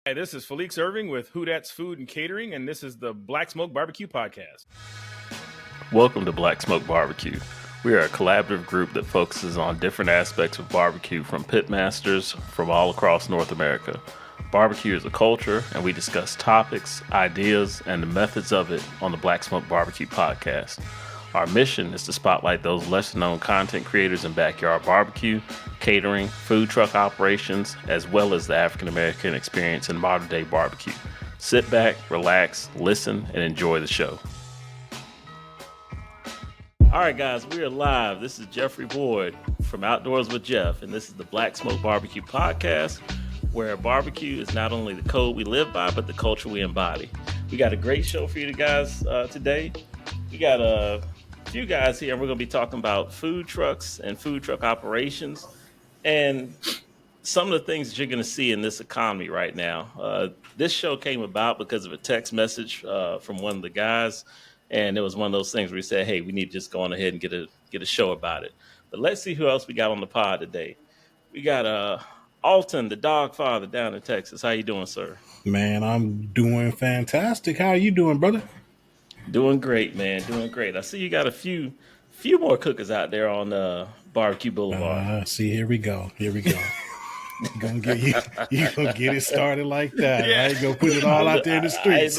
Hey, this is Felix Irving with Who That's Food and Catering, and this is the Black Smoke BBQ Podcast. Welcome to Black Smoke BBQ. We are a collaborative group that focuses on different aspects of barbecue from pitmasters from all across North America. Barbecue is a culture, and we discuss topics, ideas, and the methods of it on the Black Smoke BBQ Podcast. Our mission is to spotlight those lesser-known content creators in backyard barbecue, catering, food truck operations, as well as the African-American experience in modern-day barbecue. Sit back, relax, listen, and enjoy the show. All right, guys, we are live. This is Jeffrey Boyd from Outdoors with Geoff, and this is the Black Smoke BBQ Podcast, where barbecue is not only the code we live by, but the culture we embody. We got a great show for you guys today. We got a few guys here, and we're going to be talking about food trucks and food truck operations and some of the things that you're going to see in this economy right now. This show came about because of a text message from one of the guys, and it was one of those things where we said, hey, we need to just go on ahead and get a show about it. But let's see who else we got on the pod today. We got Alton, the dog father down in Texas. How you doing, sir? Man, I'm doing fantastic. How are you doing, brother? Doing great, man. Doing great. I see you got a few more cookers out there on Barbecue Boulevard. See, here we go. You're gonna get it started like that. Yeah. Right? Go put it all out there in the streets.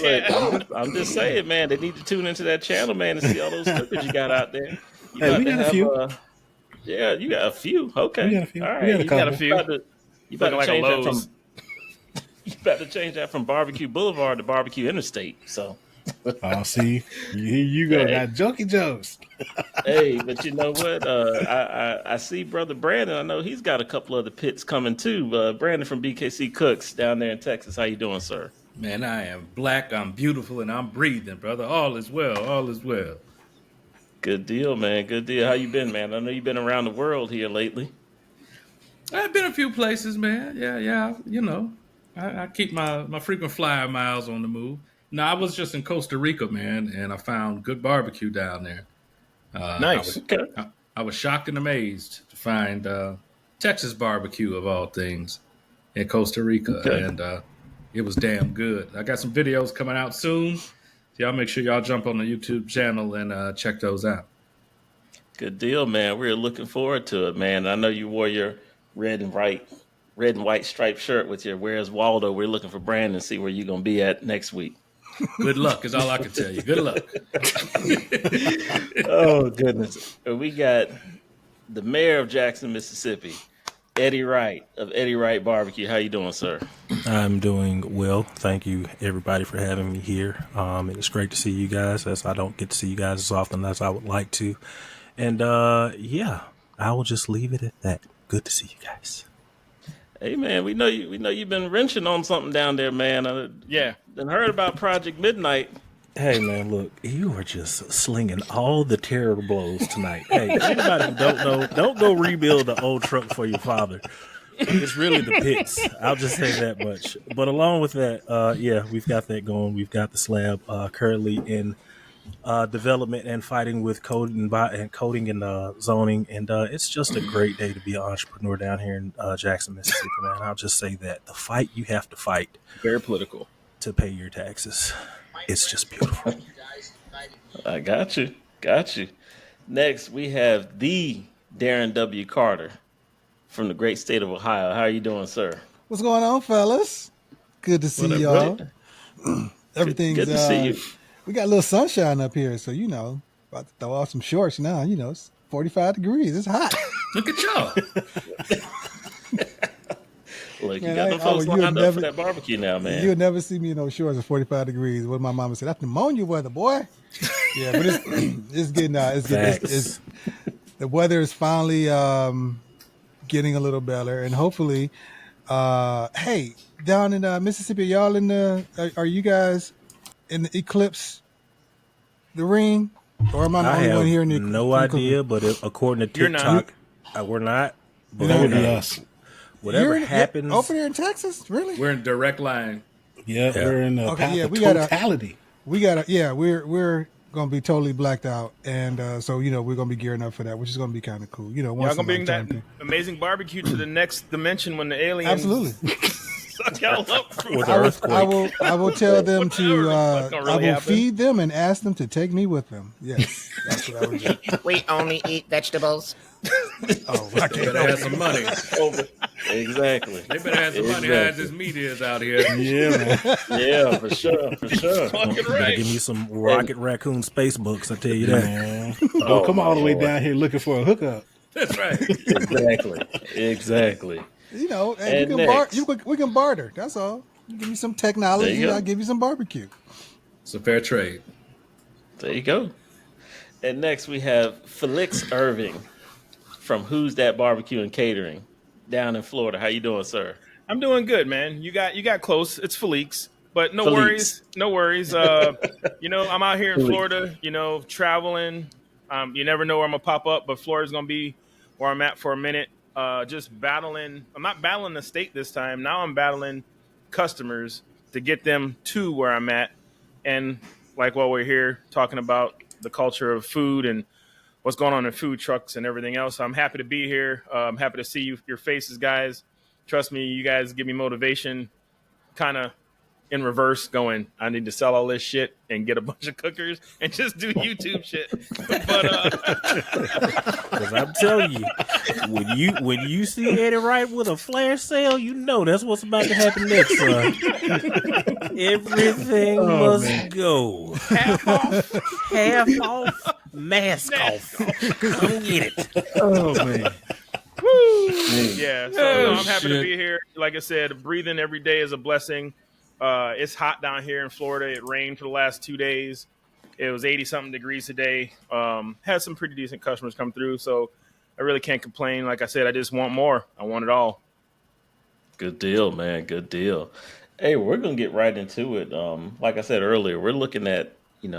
I'm just saying, man. They need to tune into that channel, man, and see all those cookers you got out there. We got a few. Yeah, you got a few. Okay, we got a few. All right, we got a couple. Got a few. You better like change a that from. You better change that from Barbecue Boulevard to Barbecue Interstate. So. Oh, see, here you go. Hey. Got jokey jokes. Hey, but you know what? I see brother Brandon. I know he's got a couple other pits coming too. Brandon from BKC Cooks down there in Texas. How you doing, sir? Man, I am black, I'm beautiful, and I'm breathing, brother. All is well, all is well. Good deal, man. Good deal. How you been, man? I know you've been around the world here lately. I've been a few places, man. Yeah. You know, I keep my frequent flyer miles on the move. No, I was just in Costa Rica, man, and I found good barbecue down there. Nice. I was shocked and amazed to find Texas barbecue, of all things, in Costa Rica, and it was damn good. I got some videos coming out soon. So y'all make sure y'all jump on the YouTube channel and check those out. Good deal, man. We're looking forward to it, man. I know you wore your red and white striped shirt with your Where's Waldo. We're looking for Brandon to see where you're going to be at next week. Good luck is all I can tell you. Good luck. Oh, goodness. We got the mayor of Jackson, Mississippi, Eddie Wright of Eddie Wright Barbecue. How you doing, sir? I'm doing well. Thank you, everybody, for having me here. It's great to see you guys, as I don't get to see you guys as often as I would like to. And, I will just leave it at that. Good to see you guys. Hey, man, we know you've been wrenching on something down there, man. Yeah. Then heard about Project Midnight. Hey, man, look, you are just slinging all the terror blows tonight. Hey, anybody who don't know, don't go rebuild the old truck for your father. It's really the pits. I'll just say that much. But along with that, we've got that going. We've got the slab currently in development and fighting with coding and zoning. And it's just a great day to be an entrepreneur down here in Jackson, Mississippi, man. I'll just say that. The fight you have to fight. Very political. To pay your taxes. It's just beautiful. I got you. Next, we have the Darren W. Carter from the great state of Ohio. How are you doing, sir? What's going on, fellas? Good to see y'all. Everything's good to see you. We got a little sunshine up here, so about to throw off some shorts now. It's 45 degrees. It's hot. Look at y'all. Look, you got no folks lined up for that barbecue now, man. You'll never see me in those shorts at 45 degrees. What my mama said, that's pneumonia weather, boy. Yeah, but it's getting it's the weather is finally getting a little better, and hopefully, hey, down in Mississippi, y'all are you guys in the eclipse, the ring, or am I the only one here in the eclipse? No idea, but according to TikTok, we're not. But that would be us. Whatever happens over here in Texas, really? We're in direct line. Yeah, we're in a path of totality. We're gonna be totally blacked out, and so we're gonna be gearing up for that, which is gonna be kind of cool. Y'all gonna bring that amazing barbecue to the next dimension when the aliens. Absolutely. fuck y'all up from With the earthquake. I will tell them to. Whatever the fuck I will really happened. feed them and ask them to take me with them. Yes, that's what I would do. We only eat vegetables. Oh, I They can't. better have some money. Exactly. They better have some money. How this meat is out here. Yeah, man. Yeah, for sure. Fucking Gotta right. give me some Rocket Raccoon space books, I tell you that. Man. Don't come all the way down here looking for a hookup. That's right. Exactly. You know, And we can barter. That's all. You give me some There technology, you go. I'll give you some barbecue. It's a fair trade. There you go. And next we have Felix Irving from Who's That Barbecue and Catering down in Florida. How you doing, sir? I'm doing good, man. You got close. It's Felix, but no Felix. worries. No worries. You know, I'm out here in Felix. Florida, you know, traveling. You never know where I'm gonna pop up, but Florida's gonna be where I'm at for a minute. Just battling. I'm not battling the state this time. Now I'm battling customers to get them to where I'm at. And like while we're here talking about the culture of food and what's going on in food trucks and everything else, I'm happy to be here. I'm happy to see your faces, guys. Trust me, you guys give me motivation, kind of in reverse, going, I need to sell all this shit and get a bunch of cookers and just do YouTube shit. But Because I'm telling you, when you see Eddie Wright with a flash sale, you know that's what's about to happen next, son. Everything must go. half off. Mask off. Come get it. Oh, man. Yeah, so no, I'm happy to be here. Like I said, breathing every day is a blessing. It's hot down here in Florida. It rained for the last 2 days. It was 80-something degrees today. Had some pretty decent customers come through, so I really can't complain. Like I said, I just want more. I want it all. Good deal, man. Good deal. Hey, we're going to get right into it. Like I said earlier, we're looking at,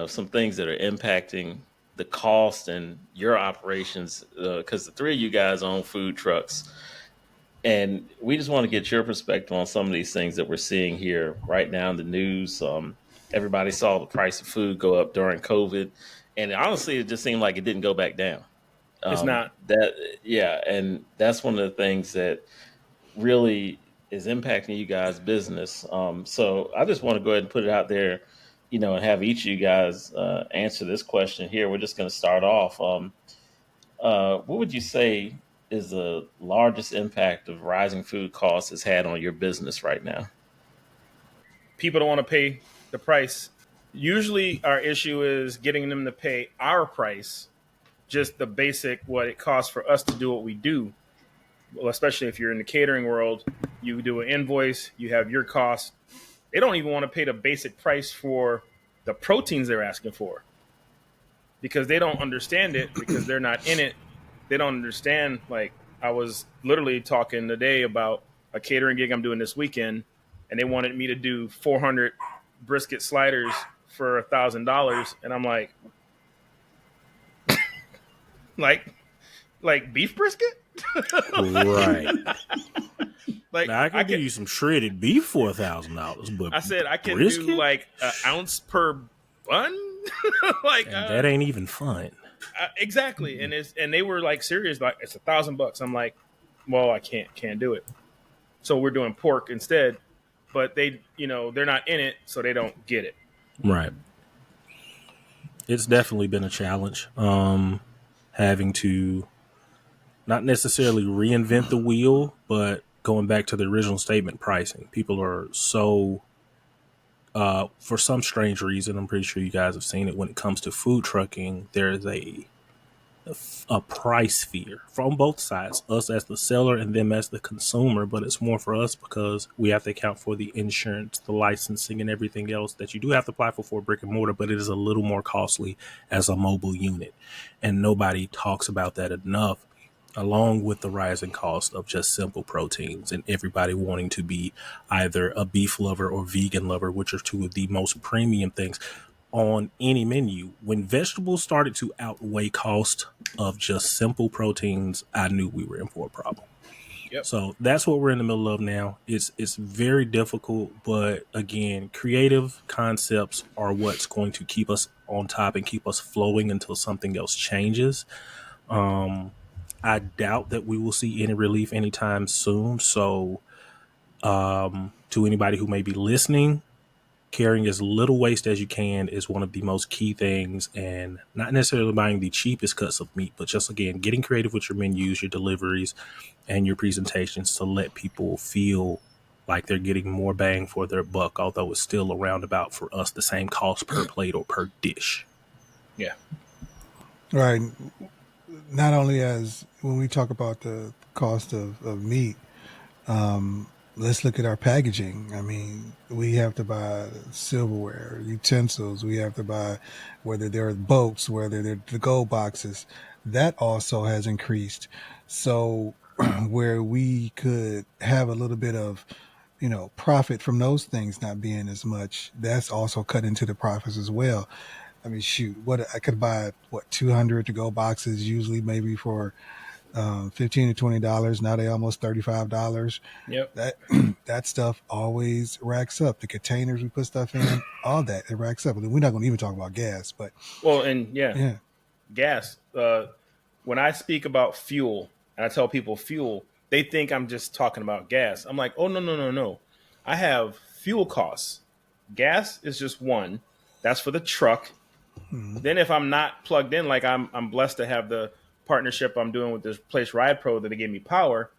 some things that are impacting the cost and your operations, because the three of you guys own food trucks. And we just want to get your perspective on some of these things that we're seeing here right now in the news. Everybody saw the price of food go up during COVID. And honestly, it just seemed like it didn't go back down. It's not. And that's one of the things that really is impacting you guys' business. So I just want to go ahead and put it out there, and have each of you guys answer this question here. We're just going to start off. What would you say is the largest impact of rising food costs has had on your business right now? People don't want to pay the price. Usually our issue is getting them to pay our price, just the basic what it costs for us to do what we do. Well, especially if you're in the catering world, you do an invoice, you have your costs. They don't even want to pay the basic price for the proteins they're asking for because they don't understand it because they're not in it. They don't understand. Like I was literally talking today about a catering gig I'm doing this weekend, and they wanted me to do 400 brisket sliders for $1,000, and I'm like, like beef brisket, Right. like Now, I can give you some shredded beef for $1,000, but I said I can brisket? do like an ounce per bun, like And that ain't even fun. exactly. And they were like serious, like it's $1,000. I'm like, well, I can't do it. So we're doing pork instead. But they, they're not in it, so they don't get it. Right. It's definitely been a challenge. Having to not necessarily reinvent the wheel, but going back to the original statement, pricing. People are so, for some strange reason, I'm pretty sure you guys have seen it when it comes to food trucking, there is a price fear from both sides, us as the seller and them as the consumer, but it's more for us because we have to account for the insurance, the licensing, and everything else that you do have to apply for brick and mortar, but it is a little more costly as a mobile unit. And nobody talks about that enough, along with the rising cost of just simple proteins and everybody wanting to be either a beef lover or vegan lover, which are two of the most premium things on any menu. When vegetables started to outweigh cost of just simple proteins, I knew we were in for a problem. Yep. So that's what we're in the middle of now. It's very difficult, but again, creative concepts are what's going to keep us on top and keep us flowing until something else changes. I doubt that we will see any relief anytime soon. So To anybody who may be listening, carrying as little waste as you can is one of the most key things, and not necessarily buying the cheapest cuts of meat, but just, again, getting creative with your menus, your deliveries, and your presentations to let people feel like they're getting more bang for their buck, although it's still around about, for us, the same cost per plate or per dish. Yeah. Right. Not only as when we talk about the cost of meat, let's look at our packaging. I mean, we have to buy silverware, utensils. We have to buy, whether they're boats, whether they're the gold boxes. That also has increased. So where we could have a little bit of, profit from those things not being as much, that's also cut into the profits as well. I mean, shoot, what I could buy, 200 to go boxes, usually maybe for $15 to $20. Now they almost $35. Yep. That stuff always racks up. The containers we put stuff in, all that, it racks up. We're not going to even talk about gas, but gas. When I speak about fuel and I tell people fuel, they think I'm just talking about gas. I'm like, oh, no. I have fuel costs. Gas is just one. That's for the truck. Mm-hmm. Then if I'm not plugged in, like I'm blessed to have the partnership I'm doing with this place, Ride Pro, that they give me power.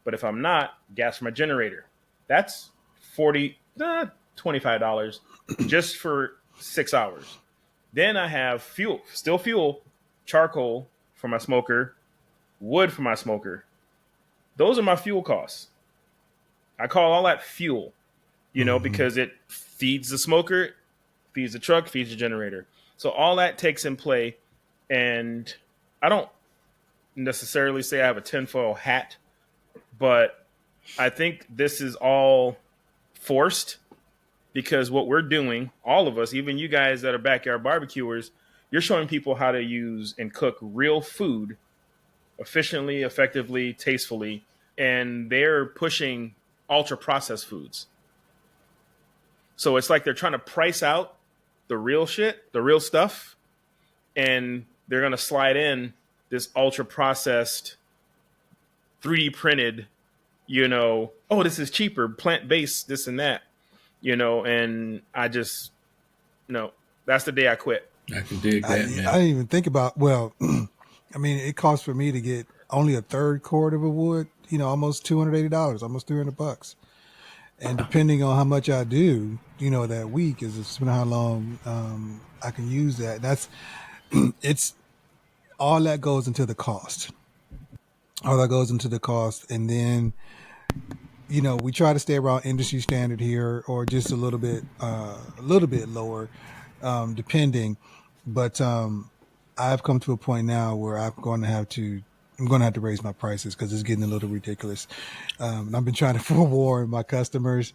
But if I'm not, gas for my generator. That's $25 just for 6 hours. Then I have fuel, charcoal for my smoker, wood for my smoker. Those are my fuel costs. I call all that fuel, because it feeds the smoker, feeds the truck, feeds the generator. So all that takes in play. And I don't necessarily say I have a tinfoil hat, but I think this is all forced because what we're doing, all of us, even you guys that are backyard barbecuers, you're showing people how to use and cook real food efficiently, effectively, tastefully, and they're pushing ultra processed foods. So it's like they're trying to price out the real shit, the real stuff, and they're going to slide in this ultra processed, 3D printed, this is cheaper, plant-based, this and that, and I just, that's the day I quit. I can dig that, man. I didn't even think about, I mean, it costs for me to get only a third cord of a wood, almost $280, almost $300. And depending on how much I do, that week is depending on how long I can use that. It's all that goes into the cost. All that goes into the cost. And then, we try to stay around industry standard here or just a little bit lower, depending. But I've come to a point now where I'm going to have to raise my prices because it's getting a little ridiculous. And I've been trying to forewarn my customers,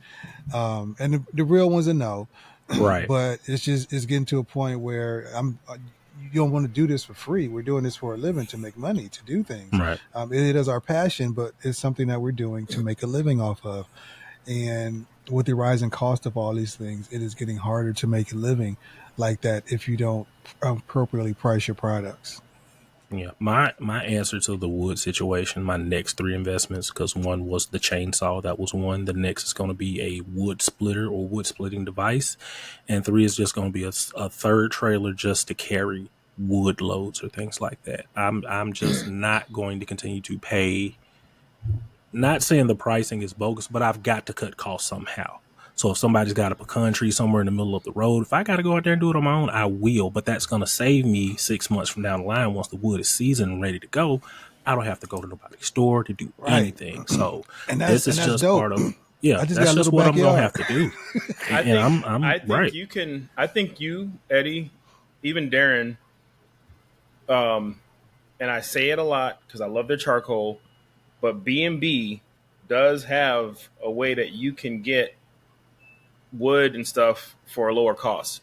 and the real ones are no. Right. But it's getting to a point where you don't want to do this for free. We're doing this for a living to make money, to do things. Right. It is our passion, but it's something that we're doing to make a living off of. And with the rising cost of all these things, it is getting harder to make a living like that if you don't appropriately price your products. Yeah, my answer to the wood situation, my next 3 investments, because one was the chainsaw, that was one. The next is going to be a wood splitter or wood splitting device, and 3 is just going to be a third trailer just to carry wood loads or things like that. I'm just not going to continue to pay. Not saying the pricing is bogus, but I've got to cut costs somehow. So if somebody's got a pecan tree somewhere in the middle of the road, if I got to go out there and do it on my own, I will. But that's going to save me 6 months from down the line. Once the wood is seasoned and ready to go, I don't have to go to nobody's store to do anything. So this is just dope. Part of, that's just what I'm going to have to do. I think you, Eddie, even Darren, and I say it a lot because I love their charcoal, but B&B does have a way that you can get wood and stuff for a lower cost.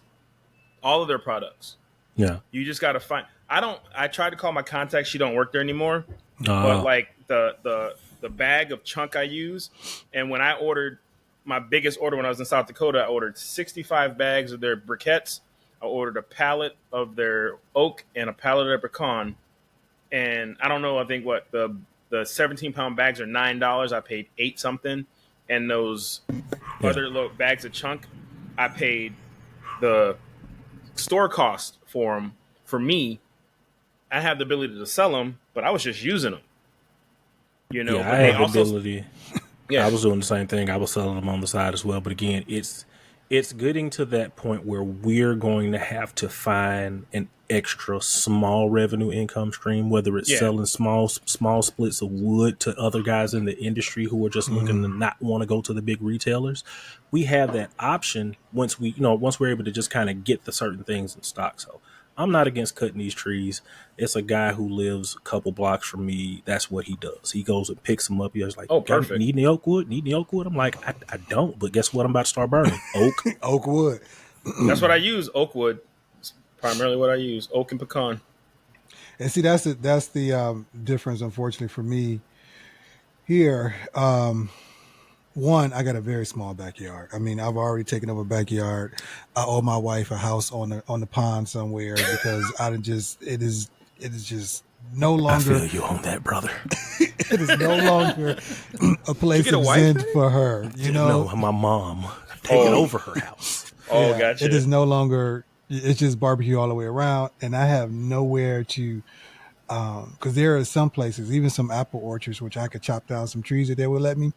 All of their products. Yeah. You just got to find. I tried to call my contact. She don't work there anymore. But like the bag of chunk I use, and when I ordered my biggest order when I was in South Dakota, I ordered 65 bags of their briquettes. I ordered a pallet of their oak and a pallet of their pecan. And I don't know, I think the 17-pound bags are $9. I paid $8 something. and those other little bags of chunk, I paid the store cost for them. For me, I have the ability to sell them, but I was just using them. You know, Yeah, but I they have the also ability. yeah. I was doing the same thing. I was selling them on the side as well. But again, it's getting to that point where we're going to have to find an extra small revenue income stream, whether it's selling small splits of wood to other guys in the industry who are just looking to not want to go to the big retailers. We have that option once we're able to just kind of get the certain things in stock. So I'm not against cutting these trees. It's a guy who lives a couple blocks from me. That's what he does. He goes and picks them up. He's like, oh, perfect. Need any oak wood? Need any oak wood? I'm like, I don't, but guess what? I'm about to start burning. Oak. Oak wood. That's what I use. Oak wood. It's primarily what I use. Oak and pecan. And see, that's the difference, unfortunately, for me here. One, I got a very small backyard. I mean, I've already taken over a backyard. I owe my wife a house on the pond somewhere because it is just no longer. I feel you on that, brother. It is no longer a place of zen for her. You know, no, my mom taking over her house. Oh, yeah, gotcha. It is no longer. It's just barbecue all the way around, and I have nowhere to. Because there are some places, even some apple orchards, which I could chop down some trees that they would let me.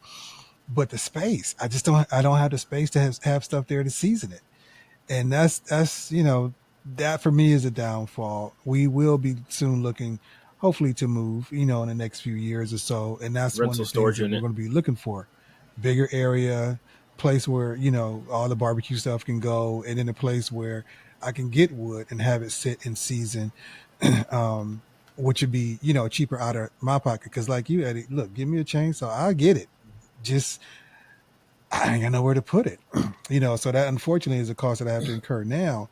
But the space, I don't have the space to have stuff there to season it. And that's, that for me is a downfall. We will be soon looking, hopefully, to move, in the next few years or so. And that's one of the things that we're going to be looking for. Bigger area, place where, all the barbecue stuff can go. And then a place where I can get wood and have it sit in season, which would be, cheaper out of my pocket. Because like you, Eddie, look, give me a chainsaw. I'll get it. Just I ain't got nowhere to put it, So that unfortunately is a cost that I have to incur now,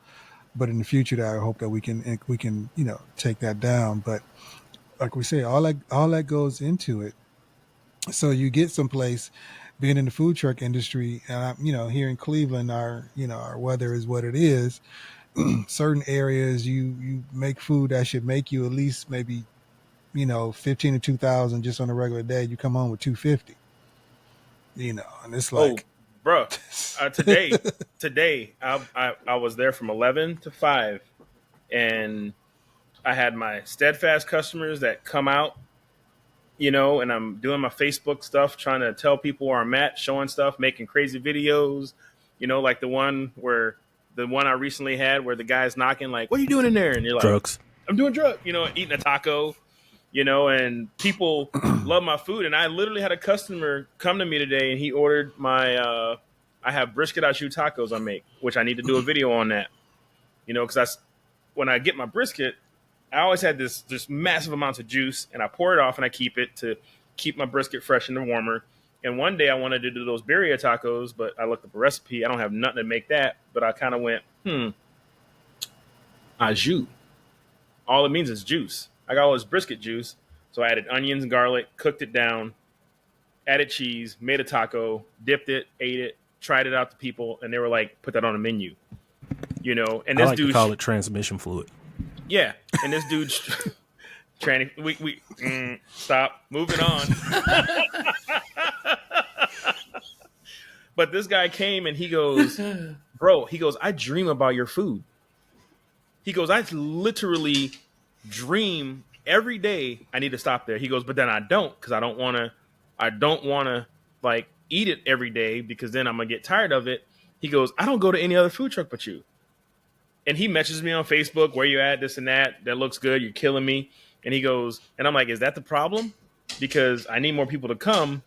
but in the future, I hope that we can take that down. But like we say, all that goes into it. So you get someplace, being in the food truck industry, and here in Cleveland, our weather is what it is. Certain areas you make food that should make you at least maybe 15 to 2,000 just on a regular day. You come home with 250. And it's like, bro, today I was there from 11 to 5, and I had my steadfast customers that come out, and I'm doing my Facebook stuff, trying to tell people where I'm at, showing stuff, making crazy videos, like the one I recently had where the guy's knocking, like, what are you doing in there? And you're like, drugs. I'm doing drugs, eating a taco. And people love my food. And I literally had a customer come to me today, and he ordered my, I have brisket au jus tacos I make, which I need to do a video on that, because when I get my brisket, I always had this massive amounts of juice, and I pour it off and I keep it to keep my brisket fresh and warmer. And one day I wanted to do those birria tacos, but I looked up a recipe. I don't have nothing to make that, but I kind of went, au jus. All it means is juice. I got all this brisket juice, so I added onions and garlic, cooked it down, added cheese, made a taco, dipped it, ate it, tried it out to people, and they were like, put that on a menu. And this dude, to call it transmission fluid. Yeah, and this dude's trying to stop, moving on. But this guy came and he goes, bro, I dream about your food. He goes, I literally dream every day I need to stop there. He goes, but then I don't, because I don't want to like eat it every day, because then I'm gonna get tired of it. He goes, I don't go to any other food truck but you. And he messages me on Facebook, where you at, this and that looks good, you're killing me. And he goes, and I'm like, is that the problem? Because I need more people to come,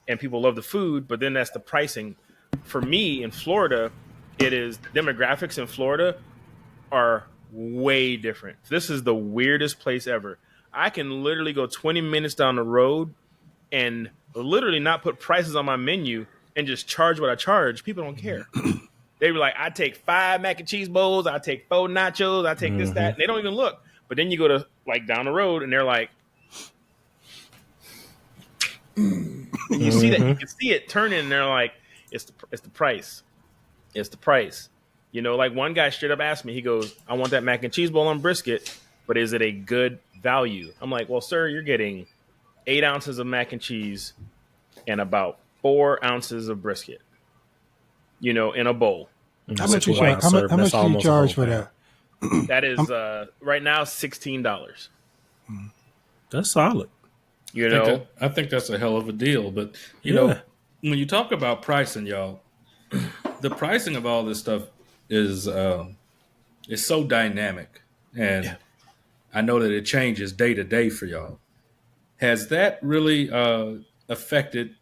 and people love the food, but then that's the pricing. For me in Florida, it is demographics in Florida are way different. This is the weirdest place ever. I can literally go 20 minutes down the road and literally not put prices on my menu and just charge what I charge. People don't care. They were like, I take 5 mac and cheese bowls, I take 4 nachos, I take this, that. And they don't even look. But then you go to like down the road and they're like, you see that, you can see it turning, and they're like, it's the price. It's the price. Like one guy straight up asked me, he goes, I want that mac and cheese bowl on brisket, but is it a good value? I'm like, well, sir, you're getting 8 ounces of mac and cheese and about 4 ounces of brisket, in a bowl. How much you charge? How much do you charge for that? That is right now $16. That's solid. I think that's a hell of a deal. But you know, when you talk about pricing, y'all, the pricing of all this stuff is so dynamic, and I know that it changes day to day for y'all. Has that really affected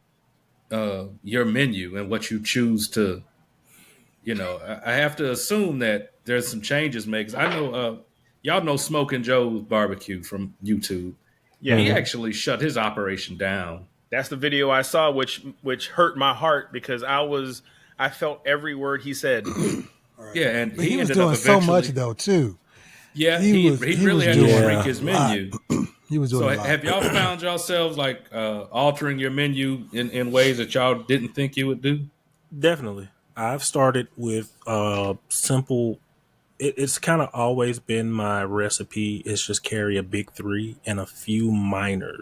your menu and what you choose to? I have to assume that there's some changes made. 'Cause I know y'all know Smoking Joe's Barbecue from YouTube. Yeah, he actually shut his operation down. That's the video I saw, which hurt my heart because I felt every word he said. Yeah, and he was doing so much though too. Yeah, he really had to shrink his menu. He was doing. So have y'all found yourselves like altering your menu in ways that y'all didn't think you would do? Definitely. I've started with simple. It's kind of always been my recipe. It's just carry a big 3 and a few minor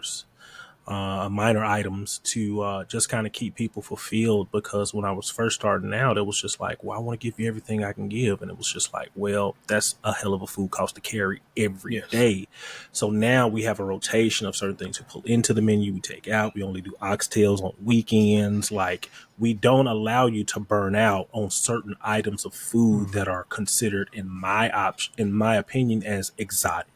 items to just kind of keep people fulfilled. Because when I was first starting out, it was just like, well, I want to give you everything I can give. And it was just like, well, that's a hell of a food cost to carry every day. So now we have a rotation of certain things we pull into the menu, we take out. We only do oxtails on weekends. Like, we don't allow you to burn out on certain items of food that are considered, in my opinion, as exotic.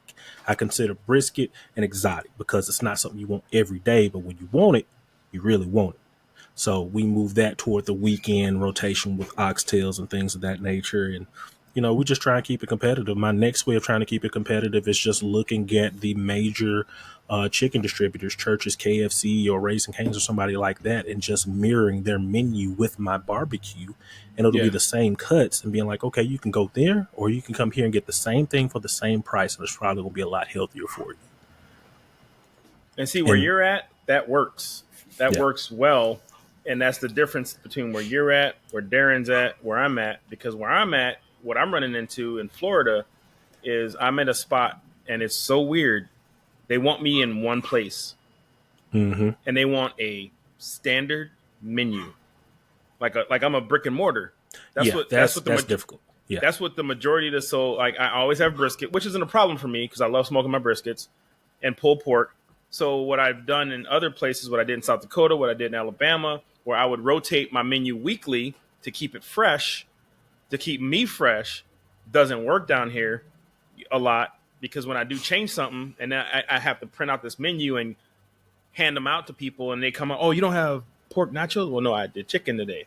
I consider brisket an exotic because it's not something you want every day, but when you want it, you really want it. So we move that toward the weekend rotation with oxtails and things of that nature. And, we just try and keep it competitive. My next way of trying to keep it competitive is just looking at the major chicken distributors, Church's, KFC, or Raising Cane's, or somebody like that, and just mirroring their menu with my barbecue. And it'll be the same cuts and being like, okay, you can go there or you can come here and get the same thing for the same price. And it's probably going to be a lot healthier for you. And see where you're at, that works. That works well. And that's the difference between where you're at, where Darren's at, where I'm at. Because where I'm at, what I'm running into in Florida is I'm at a spot and it's so weird. They want me in one place. Mm-hmm. And they want a standard menu. Like I'm a brick and mortar. That's difficult. Yeah. That's what the majority of I always have brisket, which isn't a problem for me because I love smoking my briskets and pulled pork. So what I've done in other places, what I did in South Dakota, what I did in Alabama, where I would rotate my menu weekly to keep it fresh, to keep me fresh, doesn't work down here a lot because when I do change something and I have to print out this menu and hand them out to people and they come out, oh, you don't have pork nachos? Well, no, I did chicken today.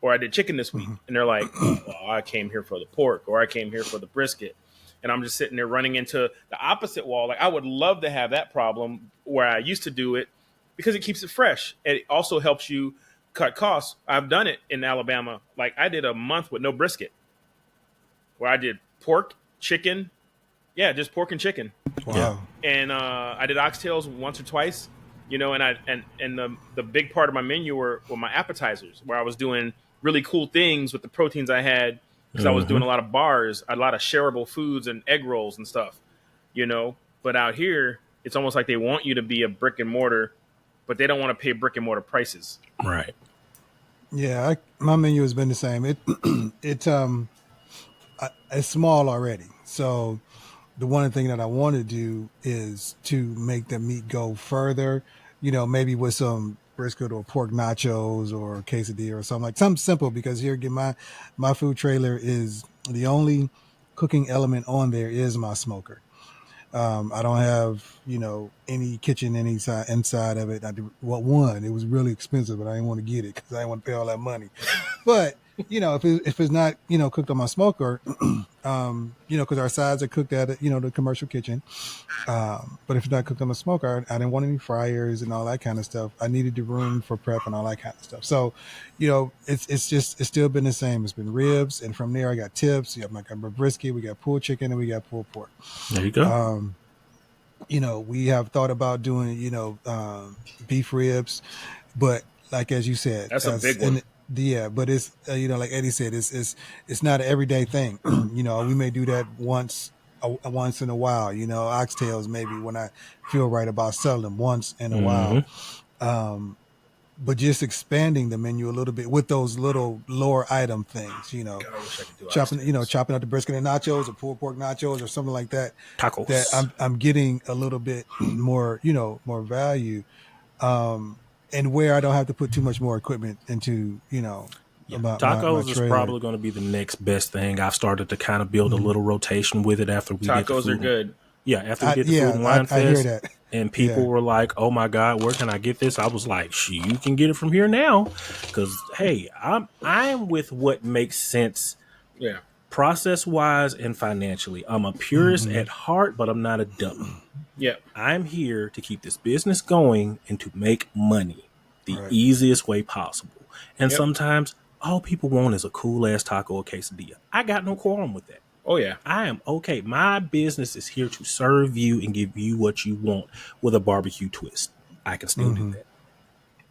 Or I did chicken this week. And they're like, oh, well, I came here for the pork or I came here for the brisket. And I'm just sitting there running into the opposite wall. Like I would love to have that problem where I used to do it because it keeps it fresh. And it also helps you cut costs. I've done it in Alabama. Like I did a month with no brisket where I did pork, chicken. Yeah, just pork and chicken. Wow. And I did oxtails once or twice, and the big part of my menu were my appetizers where I was doing really cool things with the proteins I had because I was doing a lot of bars, a lot of shareable foods and egg rolls and stuff, But out here, it's almost like they want you to be a brick and mortar, but they don't want to pay brick and mortar prices. Right. Yeah, my menu has been the same. It's small already. So the one thing that I want to do is to make the meat go further, maybe with some brisket or pork nachos or quesadilla or something simple because here again, my food trailer is the only cooking element on there is my smoker. I don't have, any kitchen inside of it. It was really expensive, but I didn't want to get it because I didn't want to pay all that money. But, if it's not, cooked on my smoker, because our sides are cooked at, the commercial kitchen. But if it's not cooked on the smoker, I didn't want any fryers and all that kind of stuff. I needed the room for prep and all that kind of stuff. So, it's still been the same. It's been ribs. And from there, I got tips. I got brisket. We got pulled chicken and we got pulled pork. There you go. We have thought about doing, beef ribs, but like, as you said, that's a big one. Yeah, but it's like Eddie said, it's not an everyday thing. We may do that once in a while. Oxtails maybe when I feel right about selling them once in a while. but just expanding the menu a little bit with those little lower item things, God, I wish I could do chopping out the brisket and nachos or pulled pork nachos or something like that. Tacos. That I'm getting a little bit more, more value, and where I don't have to put too much more equipment into, about tacos my is trailer. probably going to be the next best thing. I've started to kind of build a little rotation with it after we get the Tacos food. are good. Yeah, after we get the Food and Wine I hear Fest, that. and people were like, "Oh my God, where can I get this?" I was like, "You can get it from here now," because hey, I'm with what makes sense, Yeah. process wise and financially. I'm a purist at heart, but I'm not a dummy. Yeah. I'm here to keep this business going and to make money the easiest way possible. And sometimes all people want is a cool ass taco or quesadilla. I got no qualm with that. Oh yeah. I am okay. My business is here to serve you and give you what you want with a barbecue twist. I can still do that.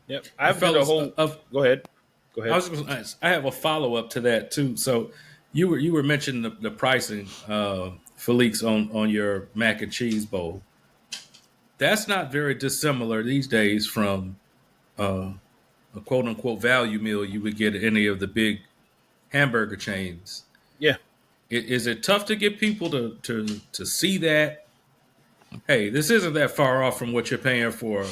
Yep. I've done a whole. Go ahead. I was going to ask, I have a follow up to that too. So you were mentioning the pricing, Felix, on your mac and cheese bowl. That's not very dissimilar these days from a quote unquote value meal you would get at any of the big hamburger chains. Yeah. Is it tough to get people to see that? Hey, this isn't that far off from what you're paying for a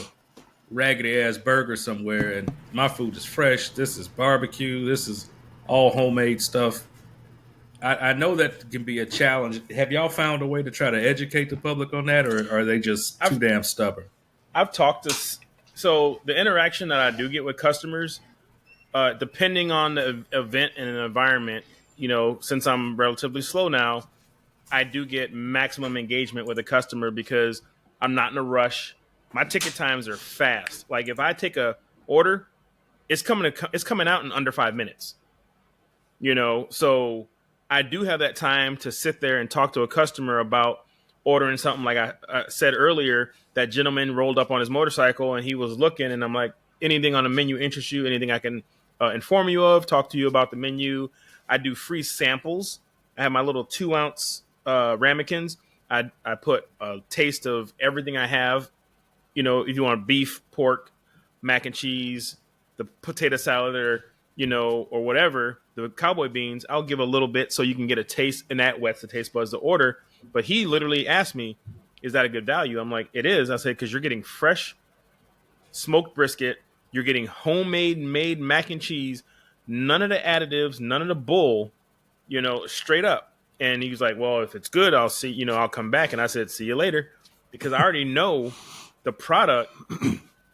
raggedy ass burger somewhere, and my food is fresh. This is barbecue. This is all homemade stuff. I know that can be a challenge. Have y'all found a way to try to educate the public on that, or are they just too damn stubborn? I've talked to. So the interaction that I do get with customers, depending on the event and the environment, since I'm relatively slow now, I do get maximum engagement with a customer because I'm not in a rush. My ticket times are fast. Like if I take a order, it's coming out in under 5 minutes. So I do have that time to sit there and talk to a customer about ordering something. Like I said earlier, that gentleman rolled up on his motorcycle and he was looking, and I'm like, anything on the menu interests you? Anything I can inform you of? Talk to you about the menu. I do free samples. I have my little 2-ounce ramekins. I put a taste of everything I have. If you want beef, pork, mac and cheese, the potato salad, or whatever, the cowboy beans, I'll give a little bit so you can get a taste, and that whets the taste buds to order. But he literally asked me, is that a good value? I'm like, it is. I said, because you're getting fresh smoked brisket. You're getting homemade made mac and cheese, none of the additives, none of the bull, straight up. And he was like, well, if it's good, I'll see, I'll come back. And I said, see you later, because I already know the product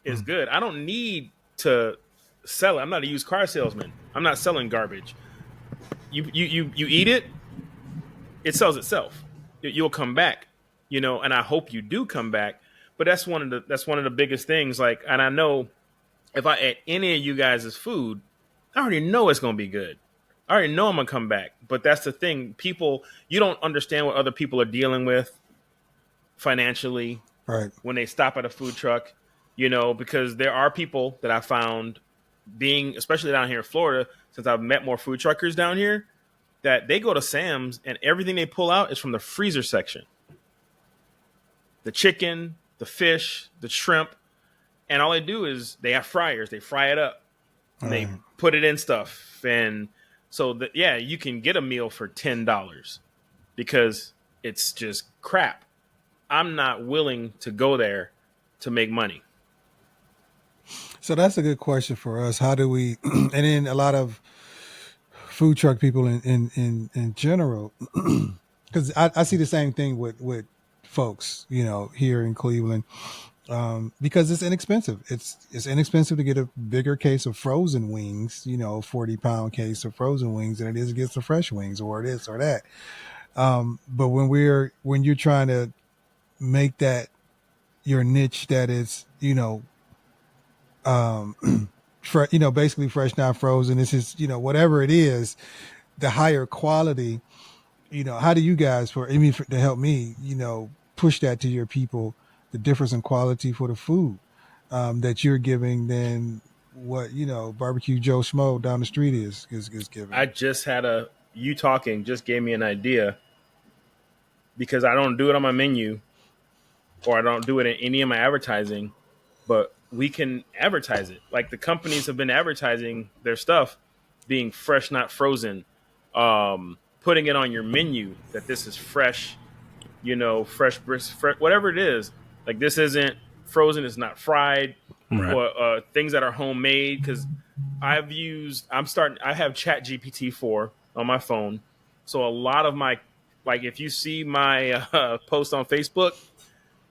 is good. I don't need to sell it. I'm not a used car salesman. I'm not selling garbage. You eat it, it sells itself. You'll come back, and I hope you do come back. But that's one of the biggest things. Like, and I know if I eat any of you guys' food, I already know it's going to be good. I already know I'm going to come back. But that's the thing. People, you don't understand what other people are dealing with financially when they stop at a food truck, because there are people that I found especially down here in Florida, since I've met more food truckers down here, that they go to Sam's and everything they pull out is from the freezer section. The chicken, the fish, the shrimp, and all they do is they have fryers. They fry it up. And they put it in stuff. And so, you can get a meal for $10 because it's just crap. I'm not willing to go there to make money. So that's a good question for us. How do we, and then a lot of food truck people in general, because I see the same thing with folks, here in Cleveland, because it's inexpensive. It's inexpensive to get a bigger case of frozen wings, 40-pound case of frozen wings than it is to get some fresh wings or this or that. But when you're trying to make that your niche, that is, basically fresh, not frozen. This is, whatever it is, the higher quality, how do you guys, to help me, push that to your people, the difference in quality for the food that you're giving than what, Barbecue Joe Schmo down the street is giving. I just had you talking just gave me an idea, because I don't do it on my menu or I don't do it in any of my advertising, but we can advertise it. Like the companies have been advertising their stuff being fresh, not frozen, putting it on your menu that this is fresh, fresh, whatever it is. Like this isn't frozen, it's not fried, Right. or things that are homemade. Because I have ChatGPT 4 on my phone. So a lot of my, like if you see my post on Facebook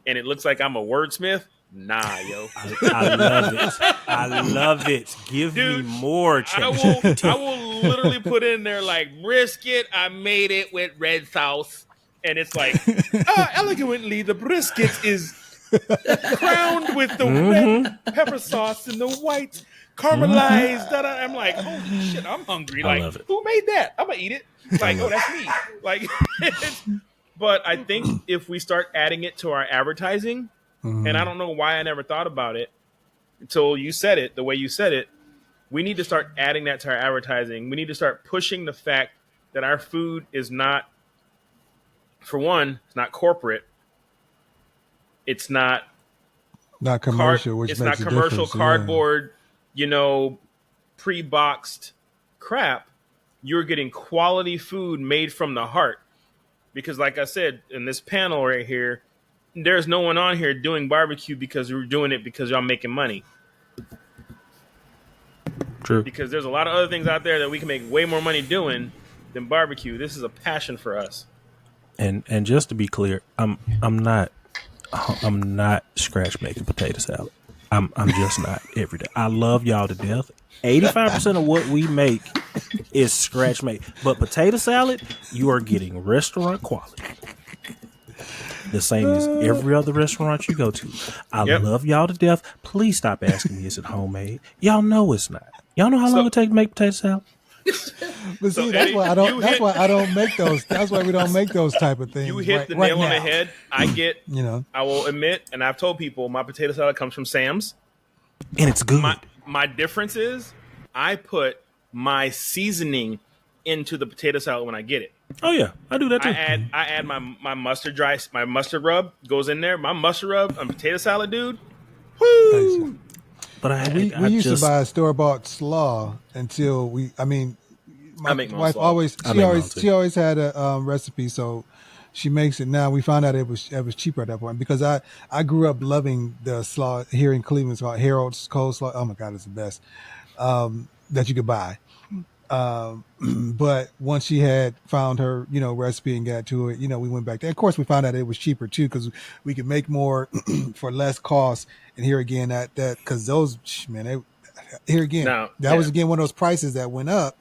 and it looks like I'm a wordsmith, nah, yo. I love it. I love it. Give Dude, me more. I will literally put in there like brisket. I made it with red sauce, and it's like elegantly the brisket is crowned with the red pepper sauce and the white caramelized. I'm like, holy shit, I'm hungry. I Like, love it. who made that? I'm gonna eat it. Like, oh, that's me. Like, but I think if we start adding it to our advertising. And I don't know why I never thought about it until you said it, the way you said it. We need to start adding that to our advertising. We need to start pushing the fact that our food is not, for one, it's not corporate. It's not commercial, which it's makes not a commercial difference, cardboard, pre-boxed crap. You're getting quality food made from the heart. Because like I said, in this panel right here, there's no one on here doing barbecue because we're doing it because y'all making money. True. Because there's a lot of other things out there that we can make way more money doing than barbecue. This is a passion for us. And just to be clear, I'm not scratch making potato salad. I'm just not every day. I love y'all to death. 85% of what we make is scratch made. But potato salad, you are getting restaurant quality. The same as every other restaurant you go to. I love y'all to death. Please stop asking me, is it homemade? Y'all know it's not. Y'all know how long it takes to make potato salad? But see, that's why I don't make those. That's why we don't make those type of things. You hit the nail on the head. I get, I will admit, and I've told people, my potato salad comes from Sam's. And it's good. My difference is I put my seasoning into the potato salad when I get it. Oh yeah, I do that too. I add my mustard rub goes in there. My mustard rub on potato salad, dude. Woo! But we used to buy a store-bought slaw until my wife always had a recipe, so she makes it now. We found out it was cheaper at that point because I grew up loving the slaw here in Cleveland. It's called Harold's Coleslaw. Oh my God, it's the best that you could buy. But once she had found her, recipe and got to it, we went back there. Of course, we found out it was cheaper too because we could make more for less cost. And here again, that because those here again, that was again one of those prices that went up,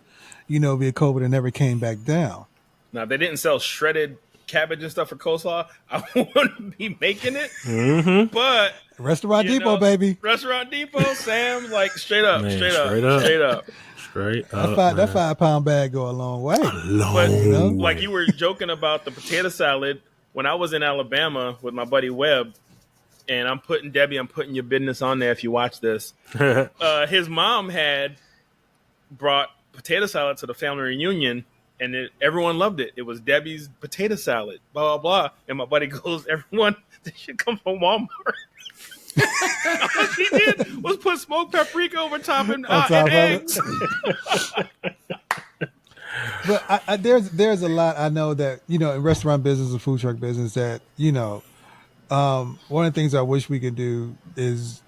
via COVID and never came back down. Now, if they didn't sell shredded cabbage and stuff for coleslaw, I wouldn't be making it. Mm-hmm. But Restaurant Depot, baby. Restaurant Depot, Sam's, like straight up. That 5 pound bag go a long way. Like you were joking about the potato salad when I was in Alabama with my buddy Webb, and I'm putting your business on there if you watch this. His mom had brought potato salad to the family reunion, and everyone loved it. It was Debbie's potato salad, blah, blah, blah. And my buddy goes, everyone, this should come from Walmart. All she did was put smoked paprika over top and eggs. But there's a lot I know that, in restaurant business and food truck business that, one of the things I wish we could do is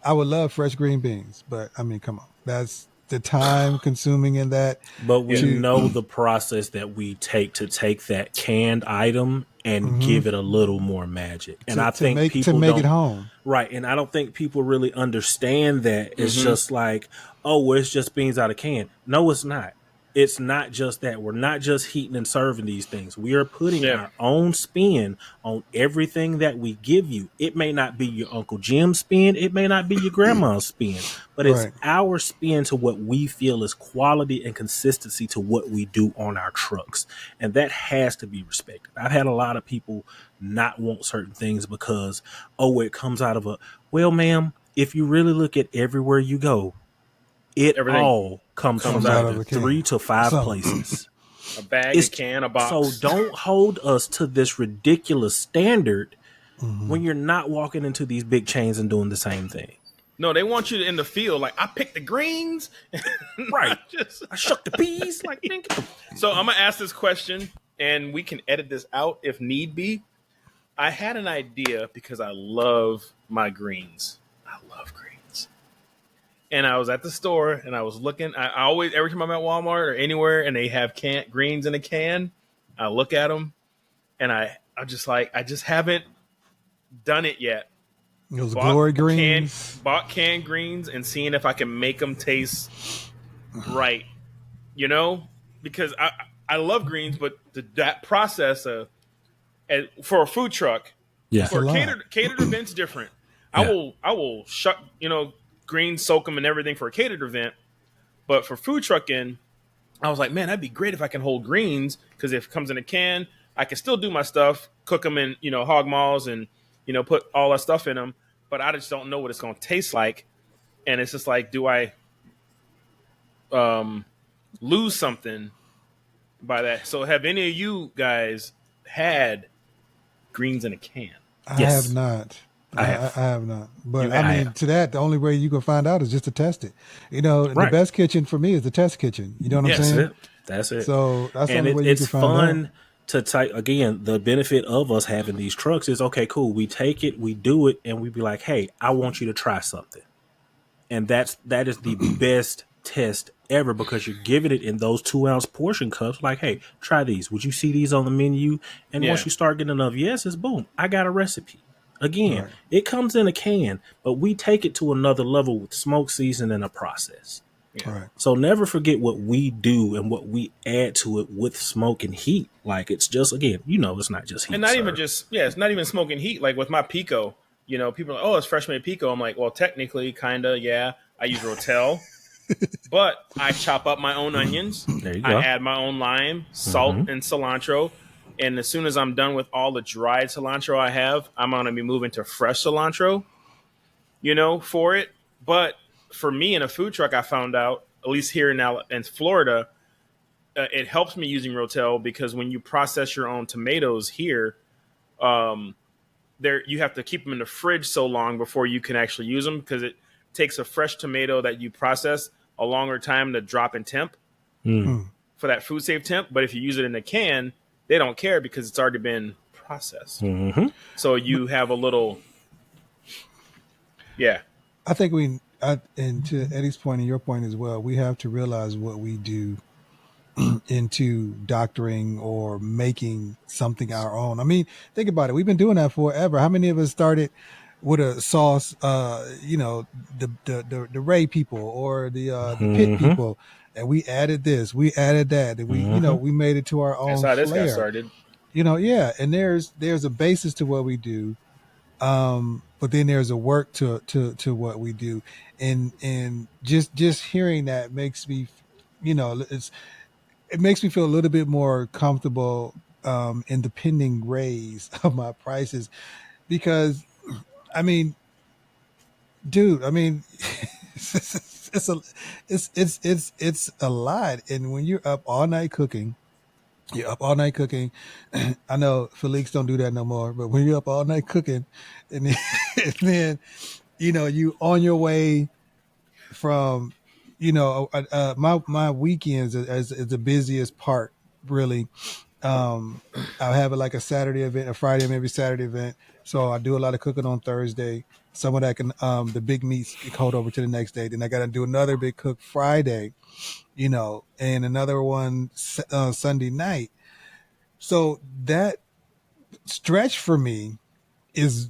I would love fresh green beans, but come on, that's the time consuming in that. But we know the process that we take to take that canned item and give it a little more magic. And I think people to make it home. Right. And I don't think people really understand that. It's just like, oh, well, it's just beans out of can. No, it's not. It's not just that. We're not just heating and serving these things. We are putting our own spin on everything that we give you. It may not be your Uncle Jim's spin. It may not be your grandma's spin. But it's our spin to what we feel is quality and consistency to what we do on our trucks. And that has to be respected. I've had a lot of people not want certain things because, it comes out of well, ma'am, if you really look at everywhere you go, everything all comes from either 3 to 5 places. A bag, a can, a box. So don't hold us to this ridiculous standard when you're not walking into these big chains and doing the same thing. No, they want you in the field. Like, I picked the greens. Right. I shuck the peas. Like, so I'm going to ask this question, and we can edit this out if need be. I had an idea because I love my greens. I love greens. And I was at the store, and I was looking. I always, every time I'm at Walmart or anywhere, and they have greens in a can, I look at them, and I'm just like, I just haven't done it yet. Those glory greens. Bought canned greens and seeing if I can make them taste right. You know? Because I love greens, but that process for a food truck, for catered events, different. Yeah. I will shuck, greens, soak them and everything for a catered event. But for food trucking, I was like, man, that'd be great if I can hold greens, because if it comes in a can, I can still do my stuff, cook them in, hog maws and, put all that stuff in them, but I just don't know what it's going to taste like. And it's just like, do I lose something by that? So have any of you guys had greens in a can? I have not. I have not. But to that, the only way you can find out is just to test it. The best kitchen for me is the test kitchen. You know what I'm saying? That's it. So that's the only way you can find out. It's fun to type. Again, the benefit of us having these trucks is, okay, cool. We take it, we do it, and we be like, hey, I want you to try something. And that is the best test ever, because you're giving it in those 2-ounce portion cups. Like, hey, try these. Would you see these on the menu? And once you start getting enough yeses, boom, I got a recipe. Again, it comes in a can, but we take it to another level with smoke season and a process. Yeah. Right. So never forget what we do and what we add to it with smoke and heat. Like, it's just, again, it's not just heat. And not even just, it's not even smoke and heat. Like with my pico, people are like, oh, it's fresh made pico. I'm like, well, technically, kind of, yeah. I use Rotel, but I chop up my own onions. There you go. I add my own lime, salt, and cilantro. And as soon as I'm done with all the dried cilantro I have, I'm going to be moving to fresh cilantro, for it. But for me in a food truck, I found out, at least here in Florida, it helps me using Rotel, because when you process your own tomatoes here, you have to keep them in the fridge so long before you can actually use them, because it takes a fresh tomato that you process a longer time to drop in temp for that food safe temp. But if you use it in a can, they don't care because it's already been processed. Mm-hmm. So you have a little, I think and to Eddie's point and your point as well, we have to realize what we do into doctoring or making something our own. I mean, think about it. We've been doing that forever. How many of us started with a sauce, the Ray people or the Pit people, and we added this, we added that, and we made it to our own. That's how this flair. got started. And there's a basis to what we do, but then there's a work to what we do, and just hearing that makes me, it makes me feel a little bit more comfortable in the pending raise of my prices, because dude, it's a lot. And when you're up all night cooking, I know Felix don't do that no more, but when you're up all night cooking, and then you on your way from, my weekends is the busiest part, really. I'll have it like a Saturday event, a Friday, maybe Saturday event. So I do a lot of cooking on Thursday. Some of that can, the big meats get hold over to the next day. Then I got to do another big cook Friday, and another one Sunday night. So that stretch for me is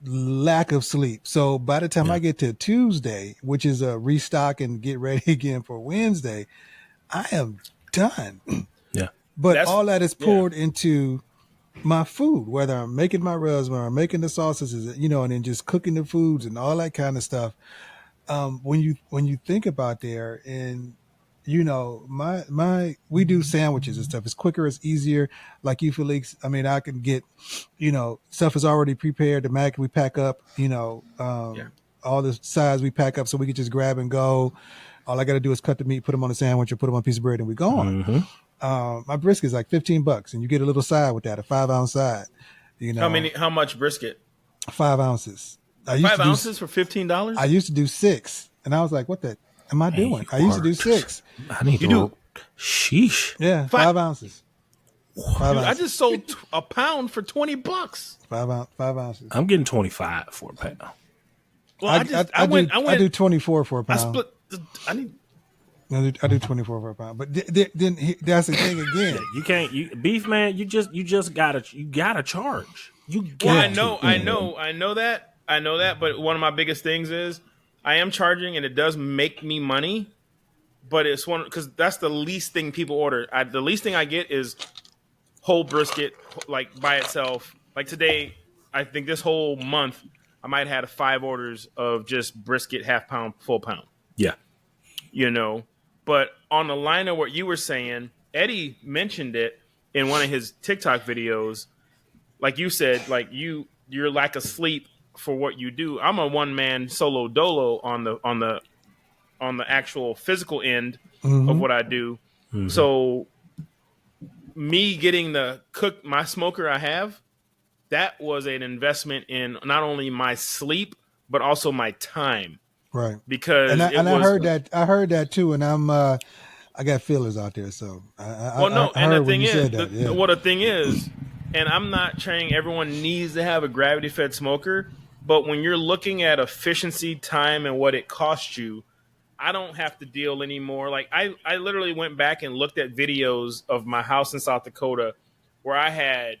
lack of sleep. So by the time I get to Tuesday, which is a restock and get ready again for Wednesday, I am done. Yeah. But all that is poured into my food, whether I'm making my rubs, whether I'm making the sausages, and then just cooking the foods and all that kind of stuff. When you think about there, and we do sandwiches and stuff. It's quicker, it's easier. Like you, Felix, I can get, stuff is already prepared. The mac we pack up, all the sides we pack up so we can just grab and go. All I got to do is cut the meat, put them on a sandwich, or put them on a piece of bread, and we're gone. Mm-hmm. My brisket is like $15, and you get a little side with that, a 5-ounce side. How much brisket? 5 ounces. I 5 ounces for $15. I used to do 6, and I was like, "What the am I doing?" I used to do 6. I need to do. Sheesh. Yeah, 5 ounces. 5 Dude, ounces. I just sold a pound for $20. 5 ounces. I'm getting 25 for a pound. Well, I do 24 for a I pound. split. I do 24 for a pound. But then that's the thing again. You can't. Beef man. You just gotta charge. You Well, got I know that. But one of my biggest things is I am charging, and it does make me money. But it's one because that's the least thing people order. The least thing I get is whole brisket, like by itself. Like today, I think this whole month I might have had 5 orders of just brisket, half pound, full pound. Yeah. But on the line of what you were saying, Eddie mentioned it in one of his TikTok videos. Like you said, like your lack of sleep for what you do. I'm a one-man solo dolo on the actual physical end of what I do. Mm-hmm. So me getting the cook my smoker I have, that was an investment in not only my sleep but also my time. Right. Because I heard that too, and I got feelers out there, so I heard when you said that. The thing is, and I'm not saying everyone needs to have a gravity fed smoker, but when you're looking at efficiency, time, and what it costs you, I don't have to deal anymore. Like I literally went back and looked at videos of my house in South Dakota where I had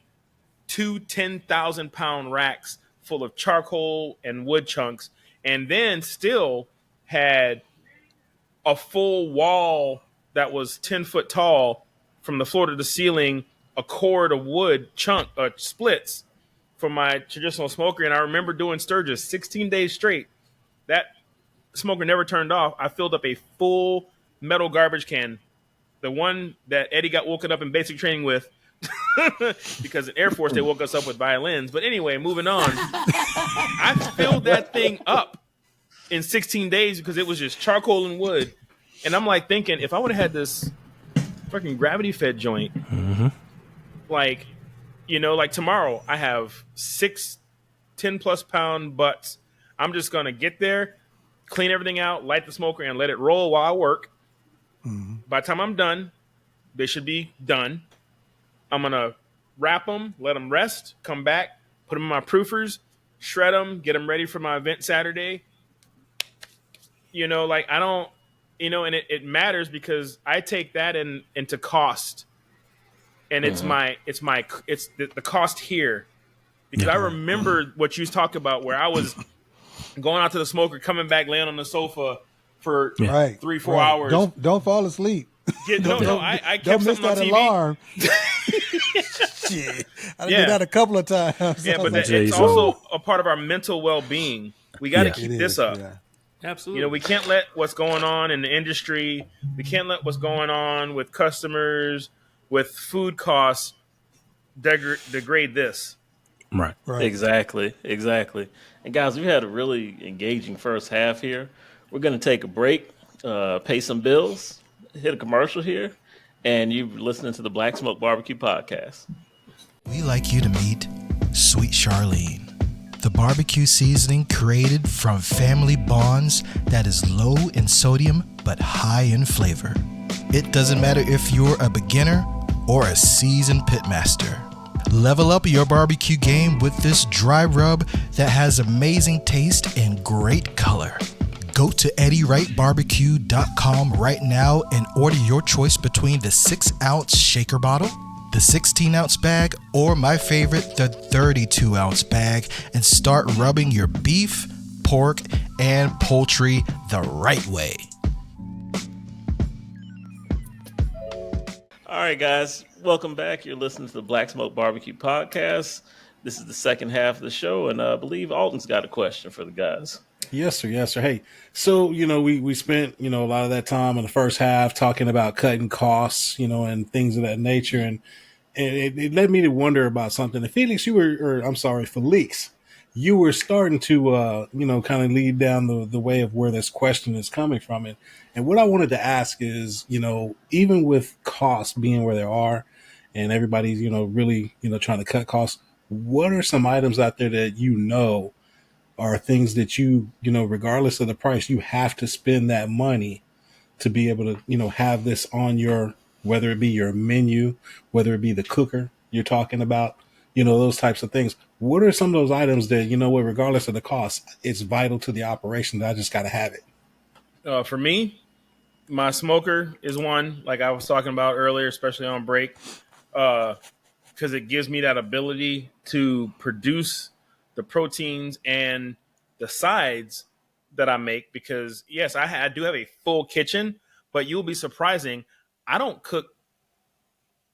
2 10,000-pound racks full of charcoal and wood chunks, and then still had a full wall that was 10 foot tall from the floor to the ceiling, a cord of wood splits for my traditional smoker. And I remember doing Sturgis 16 days straight. That smoker never turned off. I filled up a full metal garbage can, the one that Eddie got woken up in basic training with, because in Air Force they woke us up with violins. But anyway, moving on. I filled that thing up in 16 days because it was just charcoal and wood. And I'm like thinking, if I would have had this fucking gravity fed joint, like tomorrow I have 6 10+ pound butts. I'm just going to get there, clean everything out, light the smoker, and let it roll while I work. By the time I'm done, they should be done. I'm going to wrap them, let them rest, come back, put them in my proofers, shred them, get them ready for my event Saturday. I don't, and it matters because I take that into cost, and it's the cost here, because I remember what you was talking about where I was going out to the smoker, coming back, laying on the sofa for 3-4 hours. Don't fall asleep. I kept don't miss something on that TV. Alarm. Shit, I did that a couple of times. Yeah, but it's also a part of our mental well-being. We got to keep this up. Yeah. Absolutely. We can't let what's going on in the industry, we can't let what's going on with customers, with food costs, degrade this. Right. Exactly. And guys, we had a really engaging first half here. We're going to take a break, pay some bills, hit a commercial here, and you're listening to the Black Smoke BBQ Podcast. We like you to meet Sweet Charlene, the barbecue seasoning created from family bonds that is low in sodium but high in flavor. It doesn't matter if you're a beginner or a seasoned pitmaster. Level up your barbecue game with this dry rub that has amazing taste and great color. Go to eddywrightbarbecue.com right now and order your choice between the 6-ounce shaker bottle, the 16-ounce bag, or my favorite, the 32-ounce bag, and start rubbing your beef, pork, and poultry the right way. All right, guys, welcome back. You're listening to the Black Smoke BBQ Podcast. This is the second half of the show, and I believe Alton's got a question for the guys. Yes, sir. Hey, so, we spent, a lot of that time in the first half talking about cutting costs, and things of that nature. And it led me to wonder about something. And Felix, Felix, you were starting to, kind of lead down the way of where this question is coming from. And what I wanted to ask is, even with costs being where they are and everybody's, really, trying to cut costs, what are some items out there that are things that regardless of the price, you have to spend that money to be able to, have this on your, whether it be your menu, whether it be the cooker you're talking about, those types of things. What are some of those items that, regardless of the cost, it's vital to the operation that I just got to have it? For me, my smoker is one, like I was talking about earlier, especially on break, because it gives me that ability to produce the proteins and the sides that I make. Because yes, I do have a full kitchen, but you'll be surprising, I don't cook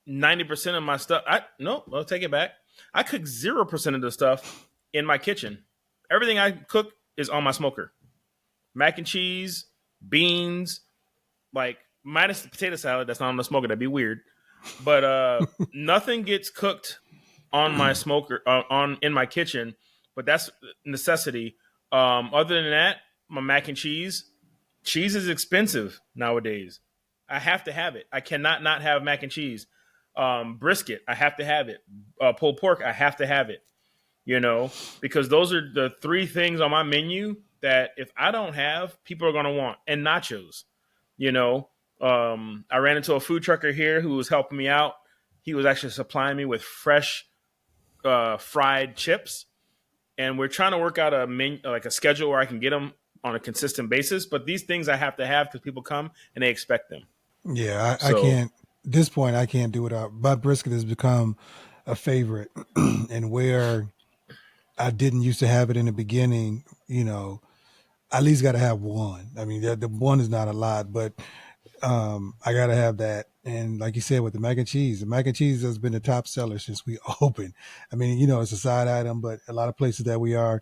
90% of my stuff. I'll take it back. I cook 0% of the stuff in my kitchen. Everything I cook is on my smoker. Mac and cheese, beans, like minus the potato salad that's not on the smoker. That'd be weird. But nothing gets cooked on my smoker in my kitchen. But that's necessity. Other than that, my mac and cheese is expensive nowadays. I have to have it. I cannot not have mac and cheese. Brisket, I have to have it. Pulled pork, I have to have it. Because those are the three things on my menu that if I don't have, people are going to want. And nachos, I ran into a food trucker here who was helping me out. He was actually supplying me with fresh fried chips. And we're trying to work out a menu, like a schedule where I can get them on a consistent basis. But these things I have to have because people come and they expect them. Yeah, I can't. At this point, I can't do it. But brisket has become a favorite, and where I didn't used to have it in the beginning, I at least got to have one. I mean, the one is not a lot, but I got to have that. And like you said, with the mac and cheese has been the top seller since we opened. I mean, it's a side item, but a lot of places that we are,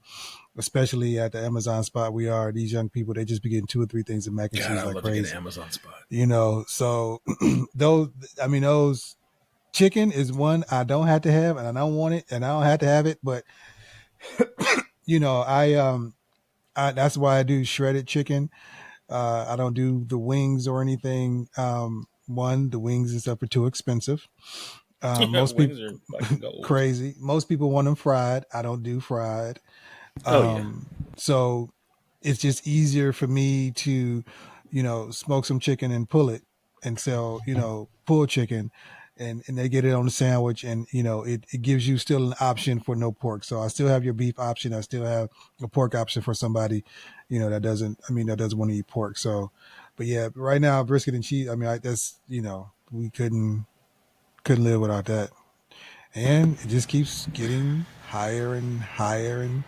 especially at the Amazon spot, these young people, they just be getting 2 or 3 things of mac and cheese like crazy. To get an Amazon spot. So those chicken is one I don't have to have, and I don't want it, and I don't have to have it. But I that's why I do shredded chicken. I don't do the wings or anything. The wings and stuff are too expensive. Most people are crazy. Most people want them fried. I don't do fried. So it's just easier for me to, smoke some chicken and pull it and sell, pulled chicken, and they get it on the sandwich, and it gives you still an option for no pork. So I still have your beef option. I still have a pork option for somebody, that doesn't want to eat pork. So, but yeah, right now brisket and cheese. I mean, that's we couldn't live without that, and it just keeps getting higher and higher and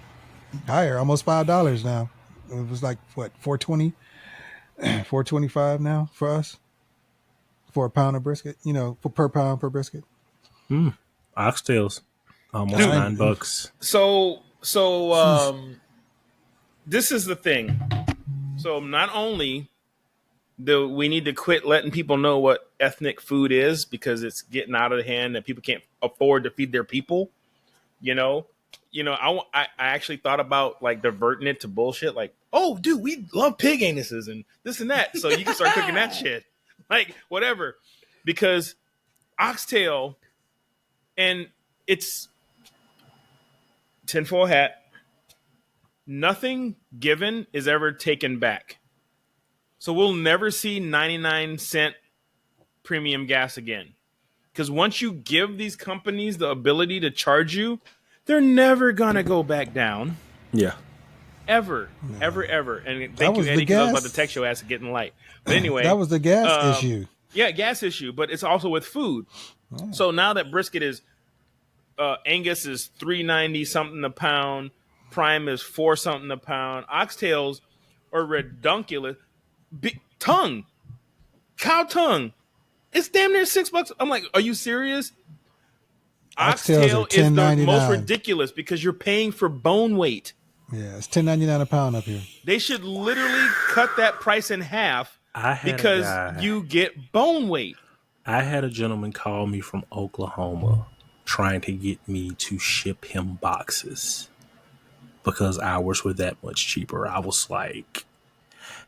higher. Almost $5 now. It was like what, $4.20, $4.25 now for us for a pound of brisket. Per pound per brisket. Oxtails, almost $9. So this is the thing. So not only do we need to quit letting people know what ethnic food is, because it's getting out of hand and people can't afford to feed their people. I actually thought about like diverting it to bullshit. Like, oh, dude, we love pig anuses and this and that. So you can start cooking that shit. Like, whatever. Because oxtail, and it's tinfoil hat, nothing given is ever taken back. So we'll never see 99-cent premium gas again. Because once you give these companies the ability to charge you, they're never going to go back down. Yeah. Ever. And thank you, Eddie, because I was about to text your ass getting light. But anyway. That was the gas issue. Yeah, gas issue. But it's also with food. Oh. So now that brisket is, Angus is $3.90 something a pound. Prime is $4 something a pound. Oxtails are redunculous. Tongue. Cow tongue. It's damn near $6. I'm like, are you serious? Oxtail is the most ridiculous because you're paying for bone weight. Yeah, it's $10.99 a pound up here. They should literally cut that price in half because you get bone weight. I had a gentleman call me from Oklahoma trying to get me to ship him boxes because ours were that much cheaper. I was like,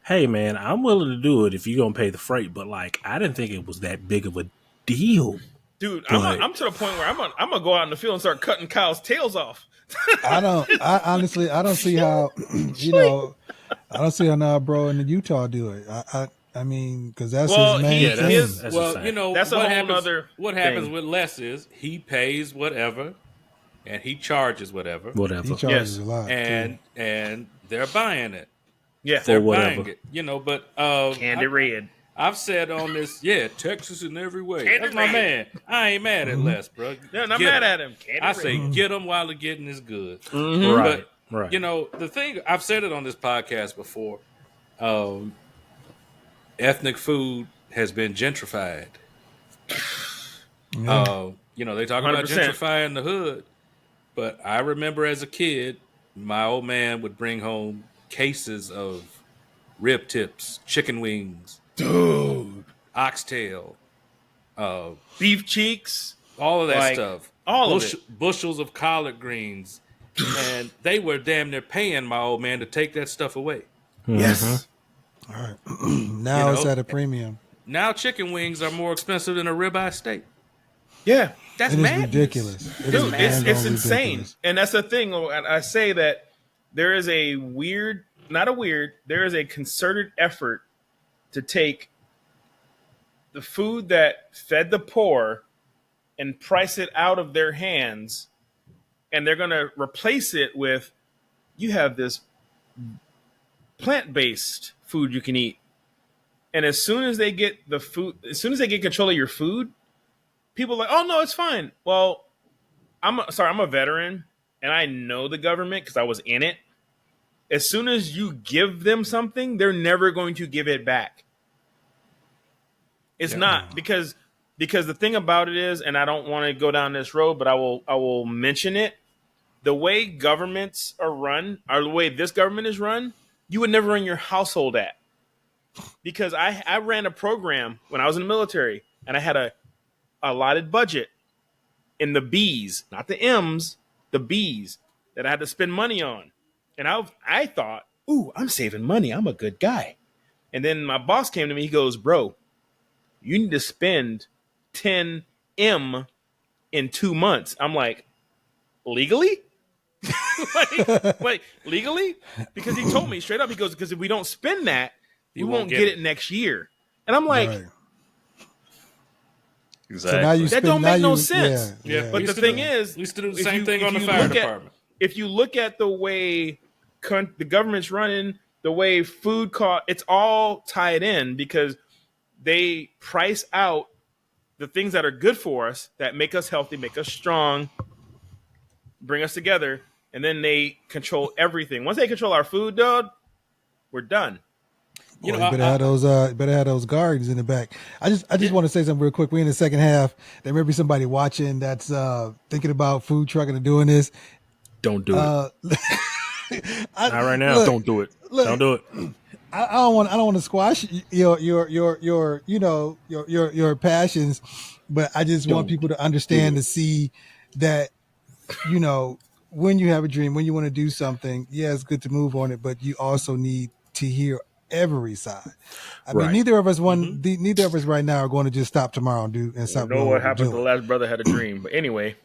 hey, man, I'm willing to do it if you're going to pay the freight. But, like, I didn't think it was that big of a deal. Dude, I'm to the point where I'm gonna go out in the field and start cutting cows' tails off. I honestly don't see how, I don't see how now bro in Utah do it. I mean, because that's his main thing. That's a whole other. What happens with Les is he pays whatever, and he charges whatever. He charges a lot, and they're buying it. Yeah, they're buying it. But Candy Red. I've said on this, Texas in every way. That's my man. I ain't mad at Les, bro. Yeah, not mad at him. I say get him while the getting is good. Right. But, the thing, I've said it on this podcast before, ethnic food has been gentrified. They talk 100%. about gentrifying the hood, but I remember as a kid, my old man would bring home cases of rib tips, chicken wings, dude, oxtail, beef cheeks, all of that stuff, bushels of collard greens, and they were damn near paying my old man to take that stuff away. Yes. All right. Now it's at a premium. Now chicken wings are more expensive than a ribeye steak. Yeah, that's ridiculous. Dude, it's insane. Ridiculous. And that's the thing. I say that there is there is a concerted effort to take the food that fed the poor and price it out of their hands, and they're going to replace it with, you have this plant-based food you can eat. And as soon as they get control of your food, people are like, oh, no, it's fine. Well, I'm a veteran, and I know the government because I was in it. As soon as you give them something, they're never going to give it back. It's not because the thing about it is, and I don't want to go down this road, but I will mention it. The way governments are run, or the way this government is run, you would never run your household at. Because I ran a program when I was in the military, and I had a allotted budget in the B's, not the M's, the B's that I had to spend money on. And I thought, ooh, I'm saving money. I'm a good guy. And then my boss came to me. He goes, bro, you need to spend 10 M in 2 months. I'm like, legally? like legally? Because he told me straight up, he goes, because if we don't spend that, we won't get it next year. And I'm like, right. Exactly. So that don't make no sense. Yeah. But the thing is, we used to do the same thing on the fire department. If you look at the way the government's running, the way food cost, it's all tied in because they price out the things that are good for us, that make us healthy, make us strong, bring us together, and then they control everything. Once they control our food, dog, we're done. You better have those gardens in the back. I just want to say something real quick. We're in the second half. There may be somebody watching that's thinking about food trucking and doing this. Don't do it. Not right now. Look, don't do it. Don't do it. I don't want to squash your passions, but I just want people to understand to see that, when you have a dream, when you want to do something, it's good to move on it, but you also need to hear every side. I mean, neither of us right now are going to just stop tomorrow and stop. You know what happened? The last brother had a dream, but anyway,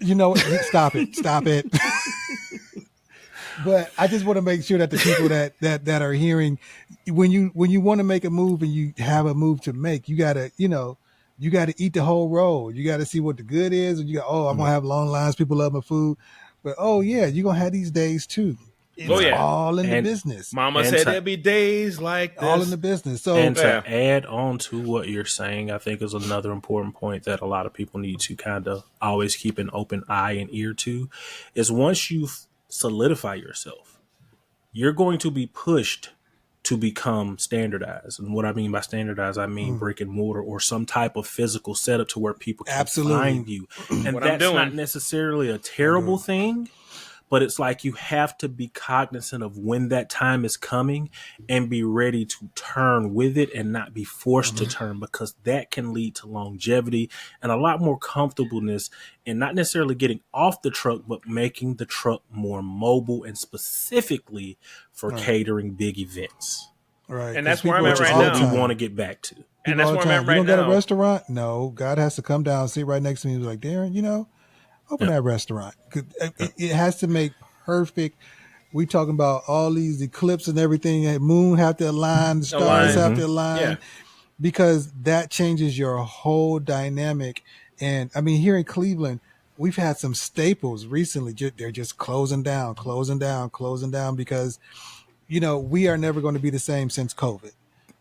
stop it. But I just want to make sure that the people that are hearing, when you want to make a move and you have a move to make, you gotta eat the whole roll. You gotta see what the good is, and I'm gonna have long lines. People love my food, but you're gonna have these days too. It's all in the business. Mama said there'd be days like this. All in the business. So, and to add on to what you're saying, I think is another important point that a lot of people need to kind of always keep an open eye and ear to, is once you solidify yourself, you're going to be pushed to become standardized. And what I mean by standardized, I mean brick and mortar or some type of physical setup to where people can find you. And that's not necessarily a terrible thing. But it's like you have to be cognizant of when that time is coming and be ready to turn with it and not be forced to turn, because that can lead to longevity and a lot more comfortableness and not necessarily getting off the truck, but making the truck more mobile and specifically for catering big events. Right. And that's where I'm at right now. What you want to get back to. And that's all where the I'm time, at you right don't got a now. restaurant? No, God has to come down, sit right next to me. He's like, Darren, open that restaurant. 'Cause it has to make perfect. We talking about all these eclipses and everything. The moon have to align, the stars Align. have to align, Yeah. because that changes your whole dynamic. And I mean, here in Cleveland, we've had some staples recently. They're just closing down because, we are never going to be the same since COVID.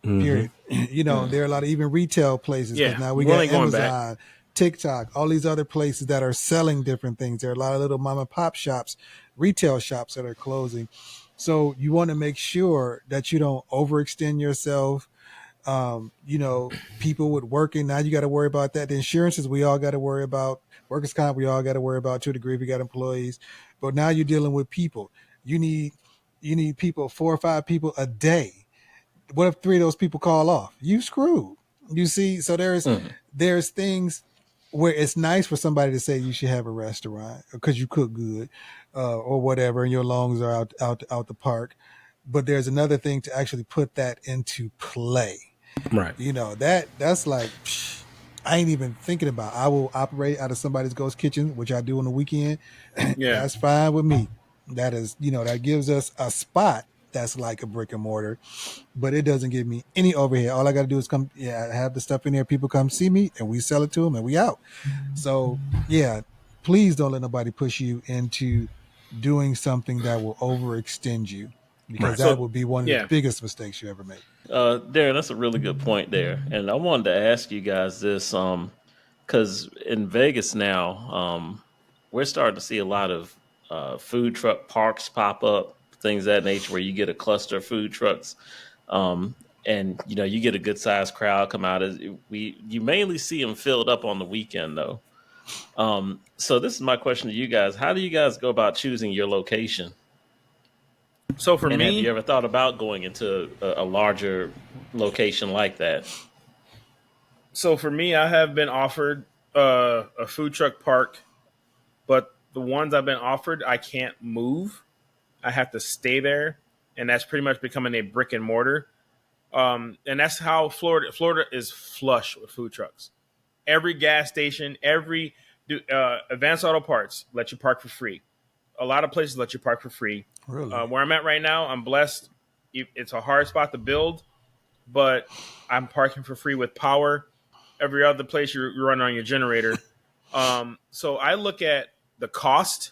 Period. There are a lot of even retail places, because Yeah. now we We got ain't going back. Amazon, TikTok, all these other places that are selling different things. There are a lot of little mom and pop shops, retail shops that are closing. So you want to make sure that you don't overextend yourself. People with working, now you got to worry about that. The insurances we all got to worry about. Workers' comp we all got to worry about to a degree if you got employees. But now you're dealing with people. You need people, 4 or 5 people a day. What if 3 of those people call off? You screwed. You see, so there's things where it's nice for somebody to say you should have a restaurant because you cook good, or whatever, and your lungs are out the park. But there's another thing to actually put that into play. Right. That's like, I ain't even thinking about. I will operate out of somebody's ghost kitchen, which I do on the weekend. Yeah. That's fine with me. That is, that gives us a spot that's like a brick and mortar, but it doesn't give me any overhead. All I got to do is come, have the stuff in there. People come see me and we sell it to them and we out. So please don't let nobody push you into doing something that will overextend you, because that would be one of the biggest mistakes you ever make. Darren, that's a really good point there. And I wanted to ask you guys this, because in Vegas now, we're starting to see a lot of food truck parks pop up, things of that nature, where you get a cluster of food trucks, and you get a good sized crowd come out. You mainly see them filled up on the weekend though. So this is my question to you guys: how do you guys go about choosing your location? So for and me, have you ever thought about going into a larger location like that? So for me, I have been offered a food truck park, but the ones I've been offered, I can't move. I have to stay there, and that's pretty much becoming a brick and mortar. And that's how Florida is flush with food trucks. Every gas station, every Advanced Auto Parts let you park for free. A lot of places let you park for free. Really? Where I'm at right now, I'm blessed. It's a hard spot to build, but I'm parking for free with power. Every other place you're running on your generator. So I look at the cost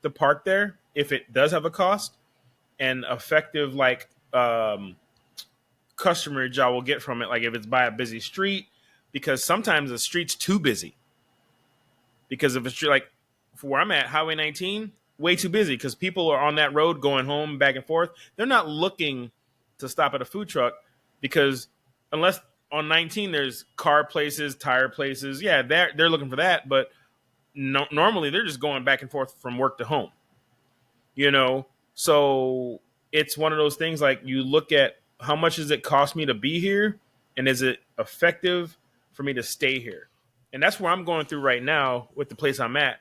to park there, if it does have a cost, and effective customerage I will get from it. Like if it's by a busy street, because sometimes the street's too busy. Because if it's like for where I'm at, Highway 19, way too busy because people are on that road going home back and forth. They're not looking to stop at a food truck, because unless on 19 there's car places, tire places, they're looking for that. But normally they're just going back and forth from work to home. So it's one of those things, like you look at how much does it cost me to be here, and is it effective for me to stay here? And that's where I'm going through right now with the place I'm at,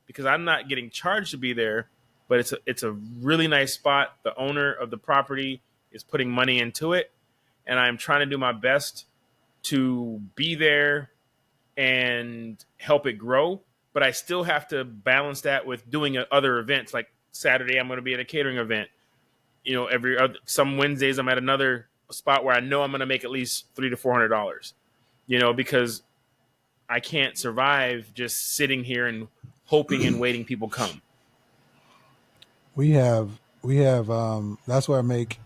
because I'm not getting charged to be there, but it's a really nice spot. The owner of the property is putting money into it, and I'm trying to do my best to be there and help it grow. But I still have to balance that with doing other events. Like Saturday, I'm going to be at a catering event. Some Wednesdays I'm at another spot where I know I'm going to make at least $300 to $400. Because I can't survive just sitting here and hoping and waiting people come. We have that's where I make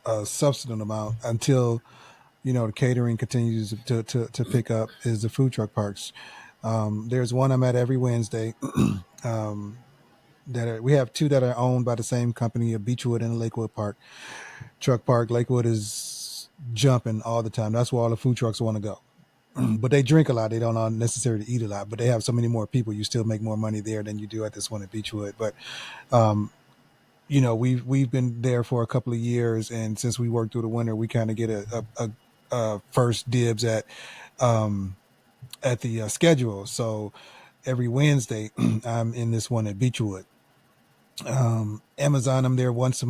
a substantive amount until the catering continues to pick up, is the food truck parks. There's one I'm at every Wednesday. We have 2 that are owned by the same company, a Beechwood and a Lakewood Park. Truck Park, Lakewood is jumping all the time. That's where all the food trucks want to go. But they drink a lot. They don't necessarily eat a lot, but they have so many more people. You still make more money there than you do at this one at Beechwood. But, we've been there for a couple of years, and since we worked through the winter, we kind of get a first dibs at the schedule. So every Wednesday, I'm in this one at Beechwood. Amazon, I'm there once a